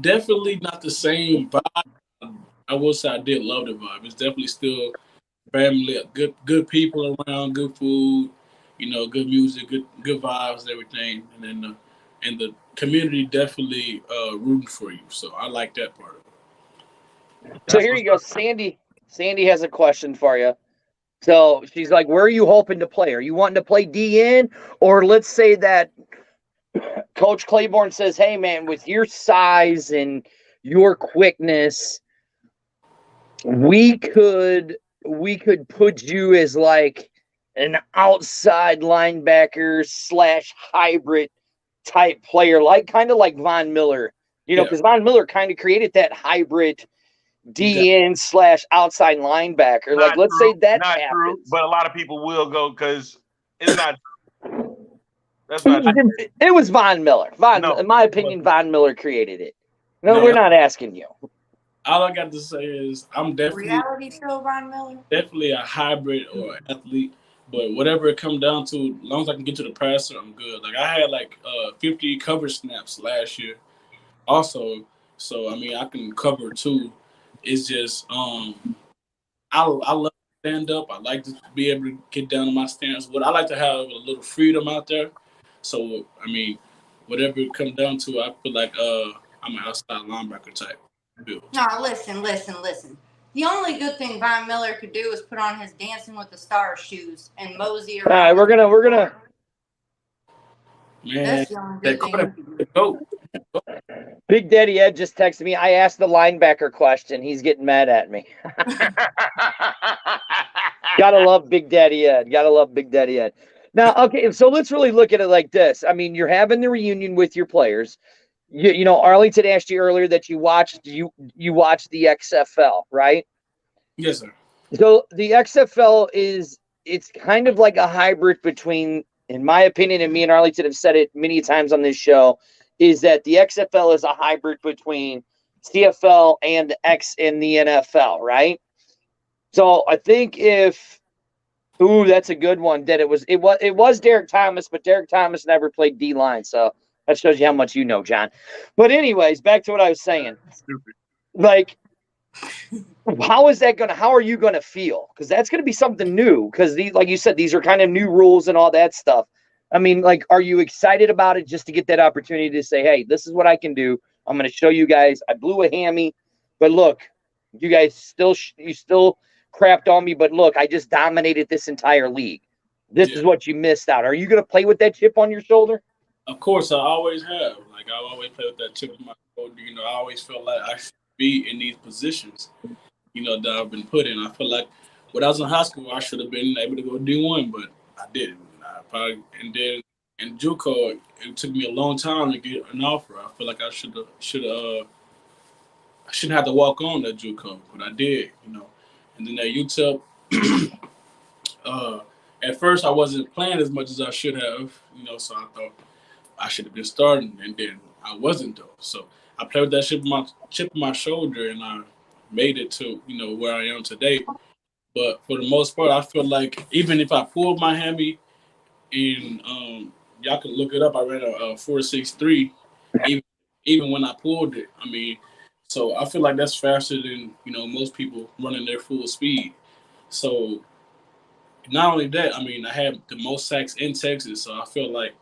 Speaker 5: definitely not the same vibe. I will say I did love the vibe. It's definitely still family, good people around, good food, you know, good music, good vibes, everything, and then the community definitely rooting for you. So I like that part of it.
Speaker 2: So here you go, Sandy. Sandy has a question for you. So she's like, where are you hoping to play? Are you wanting to play DN? Or let's say that Coach Claiborne says, hey, man, with your size and your quickness, we could put you as like an outside linebacker / hybrid type player, like kind of like Von Miller, you know, because Von Miller kind of created that hybrid DN / outside linebacker. Like, let's say that happens. True,
Speaker 3: but a lot of people will go because it's not true. That's not true.
Speaker 2: It was Von Miller. In my opinion, Von Miller created it. No, we're not asking you.
Speaker 5: All I got to say is I'm definitely
Speaker 4: reality show Von Miller.
Speaker 5: Definitely a hybrid or athlete, but whatever it comes down to, as long as I can get to the passer, I'm good. Like I had like 50 cover snaps last year, also. So I mean, I can cover too. It's just I love to stand up. I like to be able to get down to my stance. But I like to have a little freedom out there. So I mean, whatever it comes down to, I feel like I'm an outside linebacker type.
Speaker 4: No, listen. The only good thing Von Miller could do is put on his Dancing with the Stars shoes and mosey around.
Speaker 2: All right, we're gonna.
Speaker 5: Man,
Speaker 4: that's the only good thing.
Speaker 2: Big Daddy Ed just texted me. I asked the linebacker question. He's getting mad at me. Gotta love Big Daddy Ed. Now, okay, so let's really look at it like this. I mean, you're having the reunion with your players. You know, Arlington asked you earlier that you watched the XFL, right?
Speaker 5: Yes, sir.
Speaker 2: So the XFL it's kind of like a hybrid between, in my opinion, and me and Arlington have said it many times on this show, is that the XFL is a hybrid between CFL and the NFL, right? So I think that's a good one. That it was Derek Thomas, but Derek Thomas never played D-line, so that shows you how much you know, John. But anyways, back to what I was saying.
Speaker 3: Stupid.
Speaker 2: Like, how are you gonna feel? Because that's gonna be something new. Because like you said, these are kind of new rules and all that stuff. I mean, like, are you excited about it just to get that opportunity to say, hey, this is what I can do. I'm gonna show you guys. I blew a hammy, but look, you guys still crapped on me. But look, I just dominated this entire league. This is what you missed out. Are you gonna play with that chip on your shoulder?
Speaker 5: Of course, I always have. Like I always play with that chip on my you know, I always felt like I should be in these positions, you know, that I've been put in. I feel like when I was in high school, I should have been able to go D1, but I didn't. And then in JUCO, it took me a long time to get an offer. I feel like I shouldn't have to walk on that JUCO, but I did, you know. And then at UTEP, at first I wasn't playing as much as I should have, you know, so I thought I should have been starting, and then I wasn't though. So I played with that chip on my shoulder, and I made it to, you know, where I am today. But for the most part, I feel like even if I pulled my hammy, and y'all can look it up, I ran a 4.63, even when I pulled it. I mean, so I feel like that's faster than, you know, most people running their full speed. So not only that, I mean, I had the most sacks in Texas, so I feel like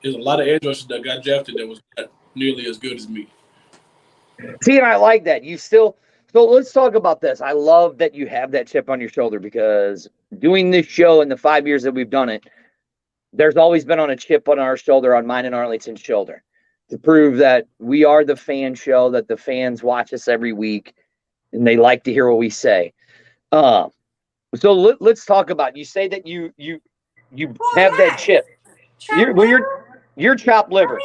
Speaker 5: there's a lot of edge rushers that got drafted that was not nearly as good as me.
Speaker 2: See, and I like that. So let's talk about this. I love that you have that chip on your shoulder, because doing this show in the 5 years that we've done it, there's always been on a chip on our shoulder, on mine and Arlington's shoulder, to prove that we are the fan show, that the fans watch us every week and they like to hear what we say. So let's talk about, you say that you have that chip. You're chopped liver.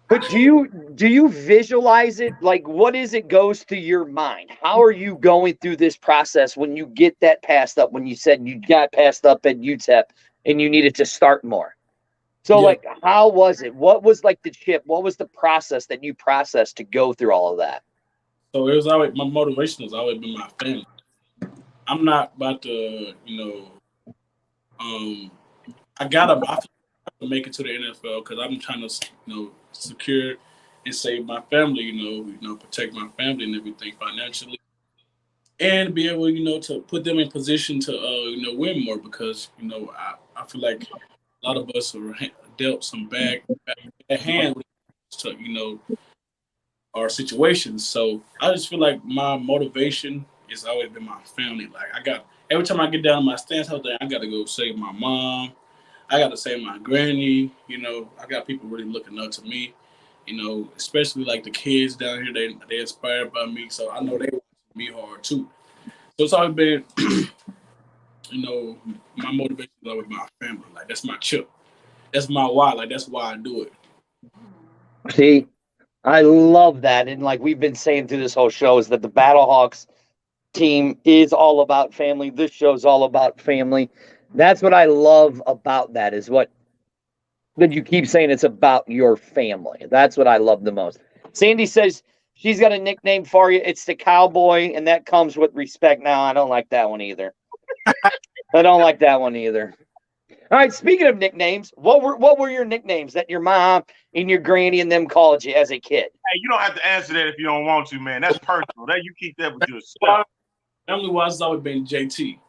Speaker 2: But do you visualize it? Like, what is it goes to your mind? How are you going through this process when you get that passed up, when you said you got passed up at UTEP and you needed to start more? So,
Speaker 5: Yeah.
Speaker 2: like, how was it? What was, like, the chip? What was the process that you processed to go through all of that?
Speaker 5: So it was always, my motivation has always been my family. I'm not about to, you know, I have to make it to the NFL because I'm trying to, you know, secure and save my family, you know, protect my family and everything financially, and be able, you know, to put them in position to, you know, win more, because, you know, I feel like a lot of us are dealt some bad hand to, you know, our situations. So I just feel like my motivation has always been my family. Like, every time I get down to my stance out there, I got to go save my mom. I got to save my granny. You know, I got people really looking up to me. You know, especially like the kids down here, they inspired by me. So I know they want me hard too. So it's always been, you know, my motivation is always my family. Like, that's my chip. That's my why. Like, that's why I do it.
Speaker 2: See, I love that. And like we've been saying through this whole show, is that the Battlehawks team is all about family. This show's all about family. That's what I love about that, is that you keep saying it's about your family. That's what I love the most. Sandy says she's got a nickname for you. It's the Cowboy, and that comes with respect. Now, I don't like that one either. I don't like that one either. All right, speaking of nicknames, what were your nicknames that your mom and your granny and them called you as a kid?
Speaker 3: Hey, you don't have to answer that if you don't want to, man. That's personal. That you keep that with yourself.
Speaker 5: Family-wise, it's always been JT.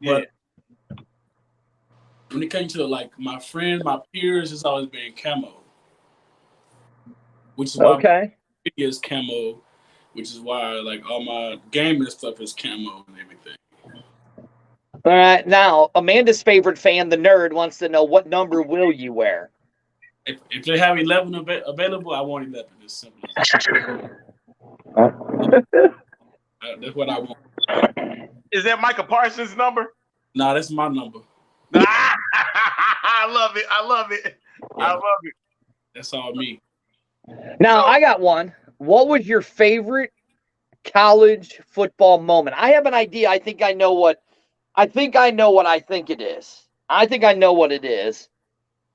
Speaker 3: Yeah.
Speaker 5: But when it came to, like, my friends, my peers, it's always been Camo. Which is why my video is Camo, which is why, like, all my gaming stuff is Camo and everything.
Speaker 2: All right, now Amanda's favorite fan, the nerd, wants to know, what number will you wear?
Speaker 5: If they have 11 available, I want 11. It's simple. That's what I want.
Speaker 3: Is that Micah Parsons' number?
Speaker 5: Nah, that's my number.
Speaker 3: I love it. I love it.
Speaker 5: Yeah.
Speaker 3: I love it.
Speaker 5: That's all me.
Speaker 2: Now, I got one. What was your favorite college football moment? I have an idea. I think I know what I think it is. I think I know what it is.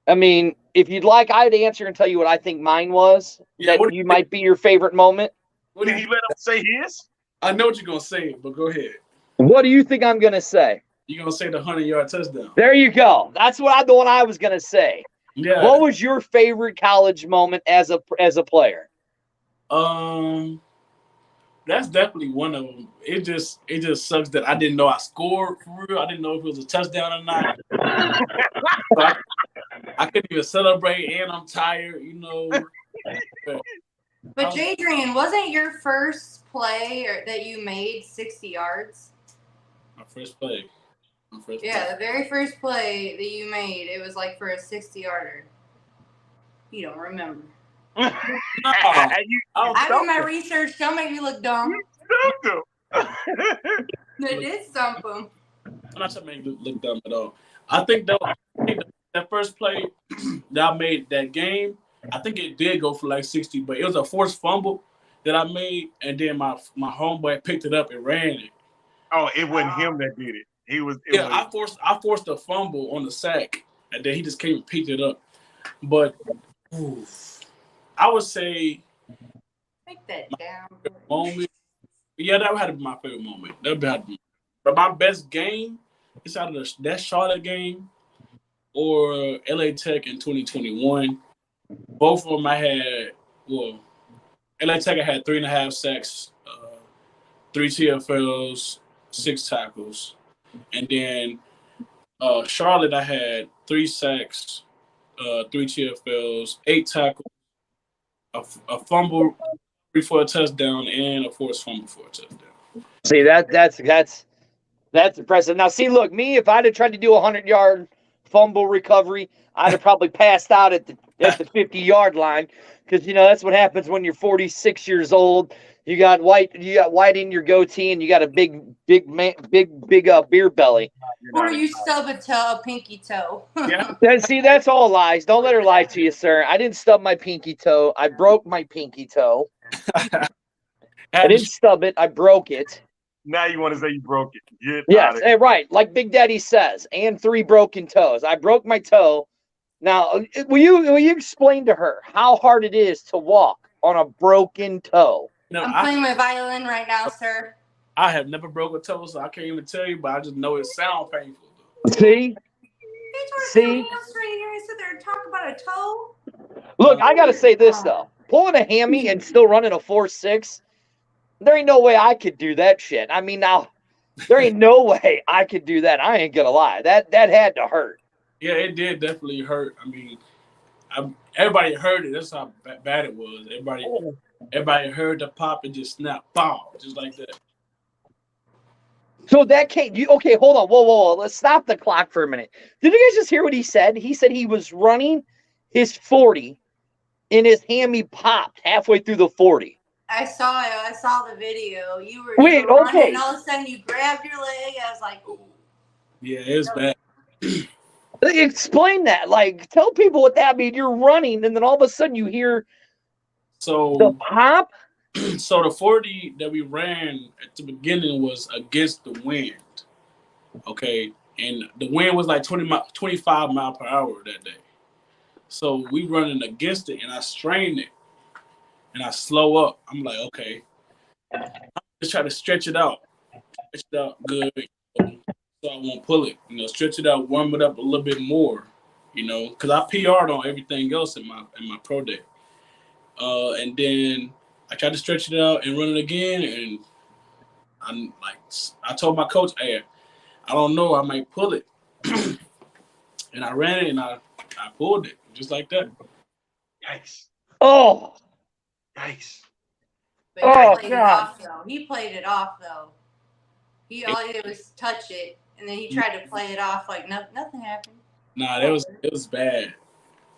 Speaker 2: I mean, if you'd like, I'd answer and tell you what I think mine was.
Speaker 5: Yeah,
Speaker 2: that you might be your favorite moment.
Speaker 3: Did he let him say his?
Speaker 5: I know what you're going to say, but go ahead.
Speaker 2: What do you think I'm going to say?
Speaker 5: You're going to say the 100-yard touchdown.
Speaker 2: There you go. That's the one I was going to say.
Speaker 5: Yeah.
Speaker 2: What was your favorite college moment as a player?
Speaker 5: That's definitely one of them. It just sucks that I didn't know I scored for real. I didn't know if it was a touchdown or not. So I couldn't even celebrate, and I'm tired, you know.
Speaker 4: But Jadrian, wasn't your first play that you made 60 yards?
Speaker 5: My first play.
Speaker 4: The very first play that you made, it was like for a 60-yarder. You don't remember.
Speaker 3: You
Speaker 4: I did my
Speaker 3: stumped him.
Speaker 4: research. Don't make me look dumb.
Speaker 3: You stumped him.
Speaker 4: They did stump him.
Speaker 5: I'm not trying to make it look dumb at all. I think that first play that I made that game, I think it did go for like 60, but it was a forced fumble that I made, and then my homeboy picked it up and ran it.
Speaker 3: Oh, it wasn't him that did it.
Speaker 5: I forced a fumble on the sack, and then he just came and picked it up. But I would say
Speaker 4: Take that down.
Speaker 5: moment. Yeah, that had to be my favorite moment. But my best game is out of that Charlotte game or LA Tech in 2021. Both of them I had. Well, LA Tech I had 3.5 sacks, 3 TFLs, 6 tackles, and then Charlotte I had 3 sacks, 3 TFLs, 8 tackles, a fumble for a touchdown, and a forced fumble for a touchdown.
Speaker 2: See, that's impressive. Now, see, look, me, if I'd have tried to do a 100-yard fumble recovery, I'd have probably passed out at the 50-yard line, because that's what happens when you're 46 years old. You got white in your goatee, and you got a big beer belly.
Speaker 4: Or you stub a pinky toe.
Speaker 5: Yeah.
Speaker 2: See, that's all lies. Don't let her lie to you, sir. I didn't stub my pinky toe. I broke my pinky toe. I didn't stub it. I broke it.
Speaker 3: Now you want to say you broke it.
Speaker 2: Yes, right. Like Big Daddy says, and 3 broken toes. I broke my toe. Now, will you explain to her how hard it is to walk on a broken toe?
Speaker 5: No,
Speaker 4: I'm playing my violin right now, sir.
Speaker 5: I have never broke a toe, so I can't even tell you, but I just know it sounds painful.
Speaker 2: See?
Speaker 4: See? You sit there and talk about a toe?
Speaker 2: Look, I got to say this, though. Pulling a hammy and still running a 4.6, there ain't no way I could do that shit. I mean, now, there ain't no way I could do that. I ain't going to lie. That had to hurt.
Speaker 5: Yeah, it did definitely hurt. I mean, everybody heard it. That's how bad it was. Everybody heard the pop and just snap, boom, just like that.
Speaker 2: So that can't. Okay, hold on. Whoa. Let's stop the clock for a minute. Did you guys just hear what he said? He said he was running his 40 and his hammy popped halfway through the 40.
Speaker 4: I saw it. I saw the video. You were
Speaker 2: Wait,
Speaker 4: running,
Speaker 2: okay.
Speaker 4: and all of a sudden you grabbed your leg. I was like, ooh.
Speaker 5: Yeah, it was bad.
Speaker 2: Explain that. Like, tell people what that means. You're running, and then all of a sudden you hear the pop.
Speaker 5: So the 40 that we ran at the beginning was against the wind. Okay, and the wind was like 25 mile per hour that day. So we running against it, and I strained it, and I slow up. I'm like, okay, I'm just trying to stretch it out good, so I won't pull it. Stretch it out, warm it up a little bit more. Because I PR'd on everything else in my pro day, and then I tried to stretch it out and run it again, and I told my coach, hey, I don't know, I might pull it, and I ran it and I pulled it just like that.
Speaker 3: Yikes!
Speaker 2: Oh,
Speaker 3: yikes!
Speaker 4: But he played it off though. All he did was touch it, and then he tried to play it off like nothing happened.
Speaker 5: Nah, it was bad.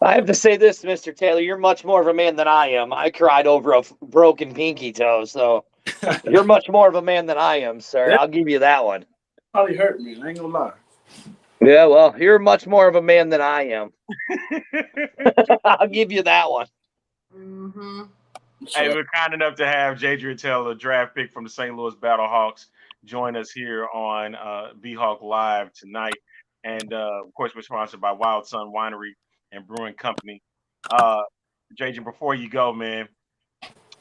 Speaker 2: I have to say this, Mr. Taylor, you're much more of a man than I am. I cried over a broken pinky toe, so you're much more of a man than I am, sir. I'll give you that one.
Speaker 5: Probably hurt me. I ain't gonna lie.
Speaker 2: Yeah, well, you're much more of a man than I am. I'll give you that one.
Speaker 4: Mm-hmm.
Speaker 3: Hey, we're kind enough to have Jadrian Taylor, draft pick from the St. Louis Battlehawks, join us here on B-Hawk Live tonight. And, of course, we're sponsored by Wild Sun Winery and Brewing Company. Jadrian, before you go, man,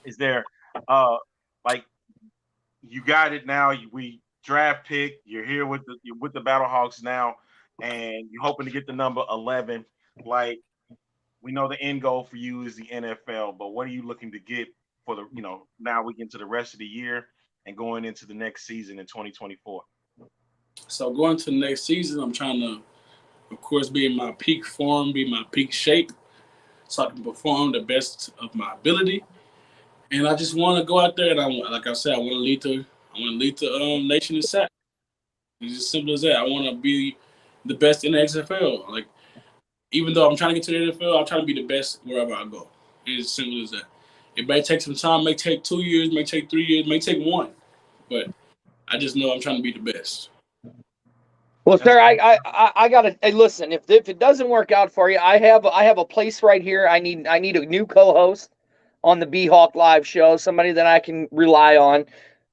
Speaker 3: is there, you got it now. We draft pick. You're here with the Battlehawks now, and you're hoping to get the number 11. Like, we know the end goal for you is the NFL, but what are you looking to get for the, now we get into the rest of the year and going into the next season in 2024?
Speaker 5: So going to the next season, I'm trying to, of course, be in my peak form, be in my peak shape, so I can perform the best of my ability. And I just want to go out there and I want to lead the nation in sack. It's as simple as that. I want to be the best in the XFL. Like, even though I'm trying to get to the NFL, I'm trying to be the best wherever I go. It's as simple as that. It may take some time, may take 2 years, may take 3 years, may take 1. But I just know I'm trying to be the best.
Speaker 2: Well, sir, I gotta hey, listen. If it doesn't work out for you, I have a place right here. I need a new co-host on the B-Hawk Live show, somebody that I can rely on.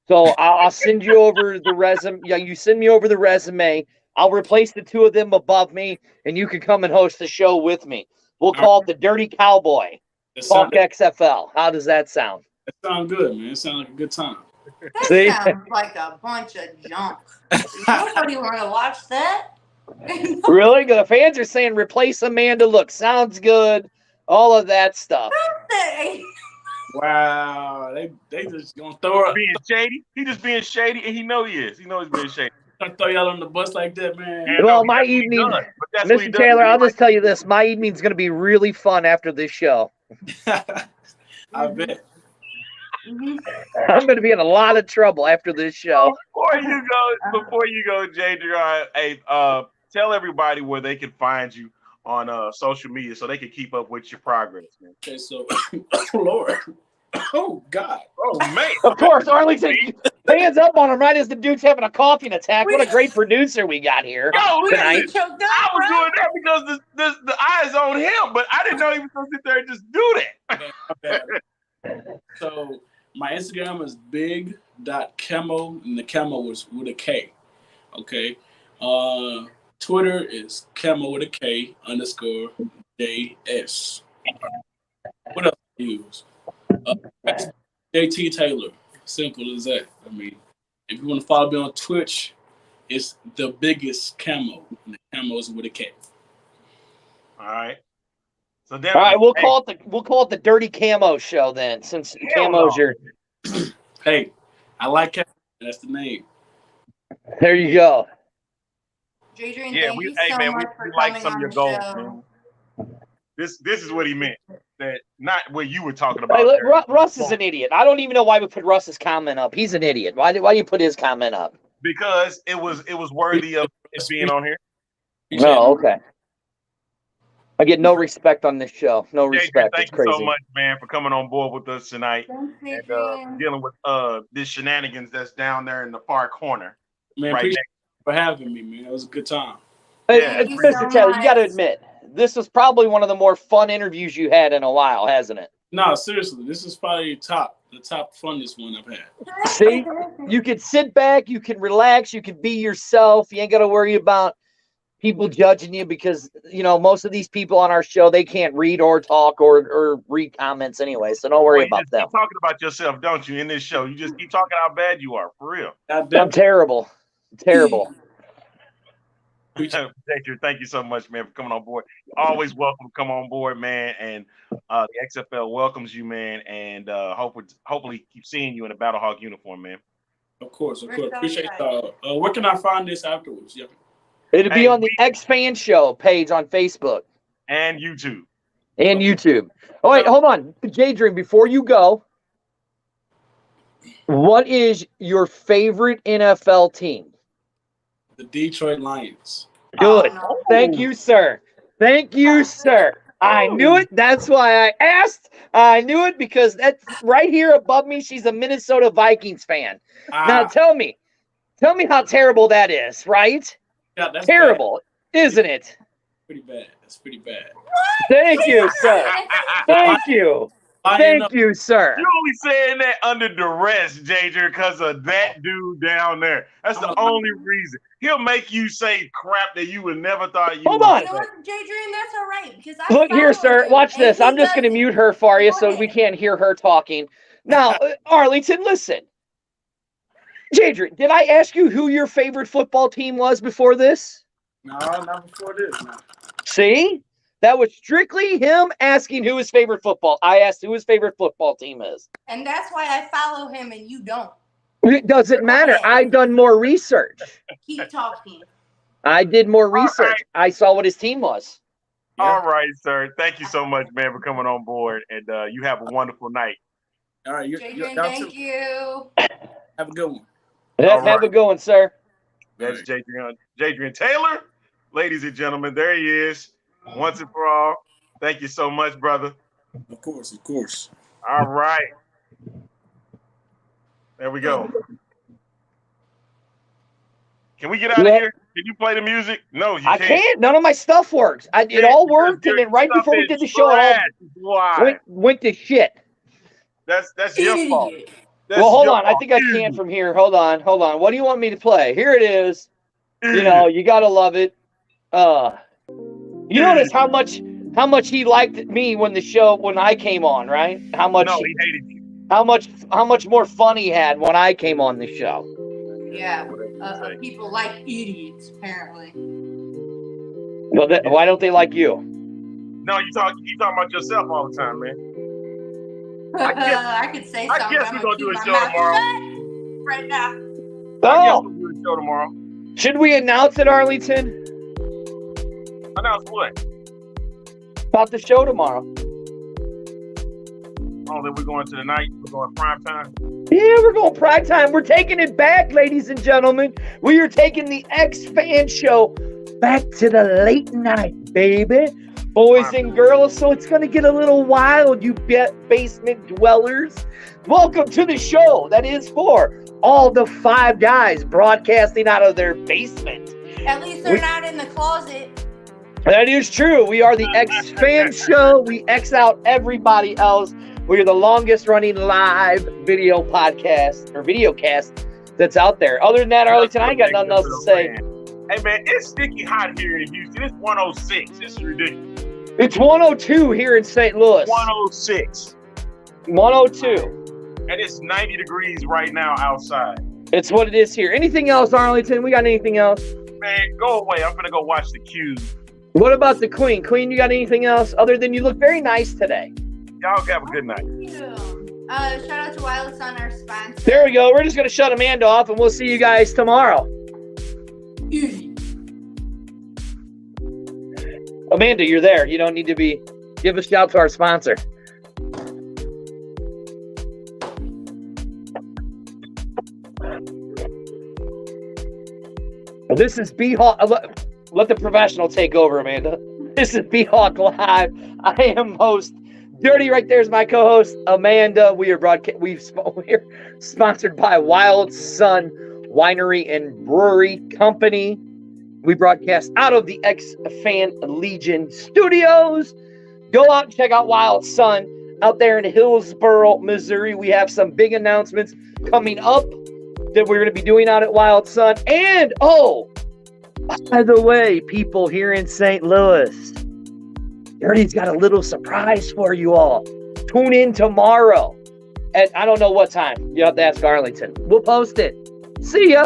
Speaker 2: So I'll send you over the resume. Yeah, you send me over the resume. I'll replace the two of them above me, and you can come and host the show with me. We'll call it the Dirty Cowboy Talk XFL. How does that sound?
Speaker 5: That sounds good, man. It sounds like a good time.
Speaker 4: That
Speaker 2: See?
Speaker 4: sounds like a bunch of junk. Nobody want to watch that.
Speaker 2: Really? The fans are saying replace Amanda. Look, sounds good. All of that stuff.
Speaker 5: Wow, they just gonna throw it.
Speaker 3: Being shady. He just being shady, and he know he is. He know he's being shady.
Speaker 5: I throw y'all on the bus like that, man.
Speaker 2: Well, my evening, Mr. Taylor, I'll just tell you this. My evening's going to be really fun after this show.
Speaker 5: I bet.
Speaker 2: I'm going to be in a lot of trouble after this show.
Speaker 3: Before you go, Jadrian, hey, tell everybody where they can find you on social media so they can keep up with your progress, man.
Speaker 5: Okay, so, oh, Lord. Oh, God.
Speaker 3: Oh, man.
Speaker 2: Of course, Arlington hands up on him right as the dude's having a coughing attack. What a great producer we got here tonight.
Speaker 3: I was doing that because the eyes on him, but I didn't know he was going to sit there and just do that.
Speaker 5: Okay. So my Instagram is big.camo, and the camo was with a K. Okay. Twitter is camo with a K _JS. What else do I use? JT Taylor. Simple as that. I mean, if you want to follow me on Twitch, it's the biggest camo. And the camo is with a K.
Speaker 3: All right. So
Speaker 2: all right, we'll call it the Dirty Camo Show then, since camo's your.
Speaker 5: Hey, I like camo. That's the name.
Speaker 2: There you go.
Speaker 4: Jadrian, thank you so much for
Speaker 3: like
Speaker 4: coming
Speaker 3: some
Speaker 4: on
Speaker 3: of your
Speaker 4: the
Speaker 3: goals,
Speaker 4: show.
Speaker 3: man. This is what he meant. That not what you were talking about.
Speaker 2: Hey, look, Russ is an idiot. I don't even know why we put Russ's comment up. He's an idiot. Why do you put his comment up?
Speaker 3: Because it was worthy of it being on here.
Speaker 2: No, okay. I get no respect on this show. No respect.
Speaker 3: Thank you so much, man, for coming on board with us tonight and dealing with this shenanigans that's down there in the far corner.
Speaker 5: Man,
Speaker 3: right
Speaker 5: appreciate you for having me, man. It was a good time.
Speaker 2: Hey, Mr. Taylor, you got to admit, this was probably one of the more fun interviews you had in a while, hasn't it?
Speaker 5: No, seriously, this is probably the top funnest one I've had.
Speaker 2: See, you can sit back, you can relax, you can be yourself. You ain't got to worry about people judging you because, you know, most of these people on our show, they can't read or talk or read comments anyway, so don't worry about them.
Speaker 3: Keep talking about yourself, don't you, in this show? You just keep talking how bad you are, for real.
Speaker 2: I'm terrible. Terrible.
Speaker 3: Thank you so much, man, for coming on board. You're always welcome to come on board, man. And the XFL welcomes you, man. And hopefully keep seeing you in a Battle Hawk uniform, man.
Speaker 5: Of course. Appreciate y'all. Where can I find this afterwards? Yeah.
Speaker 2: It'll be on the X-Fan Show page on Facebook.
Speaker 3: And YouTube.
Speaker 2: Oh, wait, hold on. Jadrian, before you go, what is your favorite NFL team?
Speaker 5: The Detroit Lions.
Speaker 2: Good. Thank you, sir. I knew it. That's why I asked. I knew it because that's right here above me. She's a Minnesota Vikings fan. Now tell me how terrible that is, right?
Speaker 5: Yeah, that's
Speaker 2: terrible, isn't it?
Speaker 5: Pretty bad. That's pretty bad.
Speaker 2: Thank you, sir. Thank you. Thank you, sir.
Speaker 3: You only saying that under duress, Jadrian, because of that dude down there. That's the only reason. He'll make you say crap that you would never thought you would.
Speaker 4: Hold on. You know what, Jadrian, that's all right. Because
Speaker 2: look here, sir. Watch this. I'm just going to mute her for you so we can't hear her talking. Now, Arlington, listen. Jadrian, did I ask you who your favorite football team was before this?
Speaker 5: No, not before this. No.
Speaker 2: See? That was strictly him asking who his favorite football. I asked who his favorite football team is.
Speaker 4: And that's why I follow him and you don't.
Speaker 2: It doesn't matter. I've done more research.
Speaker 4: Keep talking.
Speaker 2: I did more research. Right. I saw what his team was.
Speaker 3: Yeah. All right, sir. Thank you so much, man, for coming on board. And you have a wonderful night.
Speaker 5: All right.
Speaker 4: Jadrian, thank you.
Speaker 5: Have a good one.
Speaker 2: Have a good one, sir.
Speaker 3: That's Jadrian Taylor. Ladies and gentlemen, there he is. Once and for all. Thank you so much, brother.
Speaker 5: Of course.
Speaker 3: All right. There we go. Can we get out of here? Can you play the music? No, you can't.
Speaker 2: I can't. None of my stuff works. It all worked, and then right before we did the show, it all went to shit.
Speaker 3: That's your fault.
Speaker 2: Well, hold on. I think I can from here. Hold on. What do you want me to play? Here it is. You know, you gotta love it. You notice how much he liked me when I came on, right? How much?
Speaker 3: No, he hated you.
Speaker 2: How much more fun he had when I came on the show.
Speaker 4: Yeah, people like idiots apparently.
Speaker 2: Well, why don't they like you?
Speaker 3: No, you talking about yourself all the time, man.
Speaker 4: I could say something.
Speaker 3: I guess we're gonna do a show tomorrow.
Speaker 4: Right now.
Speaker 3: I guess we'll do a show tomorrow.
Speaker 2: Should we announce it, Arlington?
Speaker 3: Announce what?
Speaker 2: About the show tomorrow.
Speaker 3: Oh, then we're going to the night. We're going prime time.
Speaker 2: Yeah, we're going prime time. We're taking it back, ladies and gentlemen. We are taking the X-Fan show back to the late night, baby. Boys and girls, so it's going to get a little wild, you basement dwellers. Welcome to the show that is for all the 5 guys broadcasting out of their basement.
Speaker 4: At least they're not in the closet.
Speaker 2: That is true. We are the X-Fan show. We X out everybody else. We are the longest running live video podcast or video cast that's out there. Other than that, Arlington, I ain't got nothing else to say.
Speaker 3: Hey, man, it's sticky hot here in Houston. It's 106. It's ridiculous.
Speaker 2: It's 102 here in St. Louis.
Speaker 3: 106.
Speaker 2: 102.
Speaker 3: And it's 90 degrees right now outside.
Speaker 2: It's what it is here. Anything else, Arlington? We got anything else?
Speaker 3: Man, go away. I'm going to go watch the Cube.
Speaker 2: What about the Queen? Queen, you got anything else other than you look very nice today?
Speaker 3: Y'all have a good night.
Speaker 4: Thank you. Shout out to Wild Sun, our sponsor.
Speaker 2: There we go. We're just going to shut Amanda off, and we'll see you guys tomorrow. Amanda, you're there. You don't need to be. Give a shout to our sponsor. This is B-Hawk. Let the professional take over, Amanda. This is B-Hawk Live. I am host Dirty. Right there's my co-host Amanda. We are we're sponsored by Wild Sun Winery and Brewery Company. We broadcast out of the X-Fan Legion Studios. Go out and check out Wild Sun out there in Hillsboro, Missouri. We have some big announcements coming up that we're going to be doing out at Wild Sun. And, by the way, people here in St. Louis, Dirty's got a little surprise for you all. Tune in tomorrow at, I don't know what time. You have to ask Arlington. We'll post it. See ya.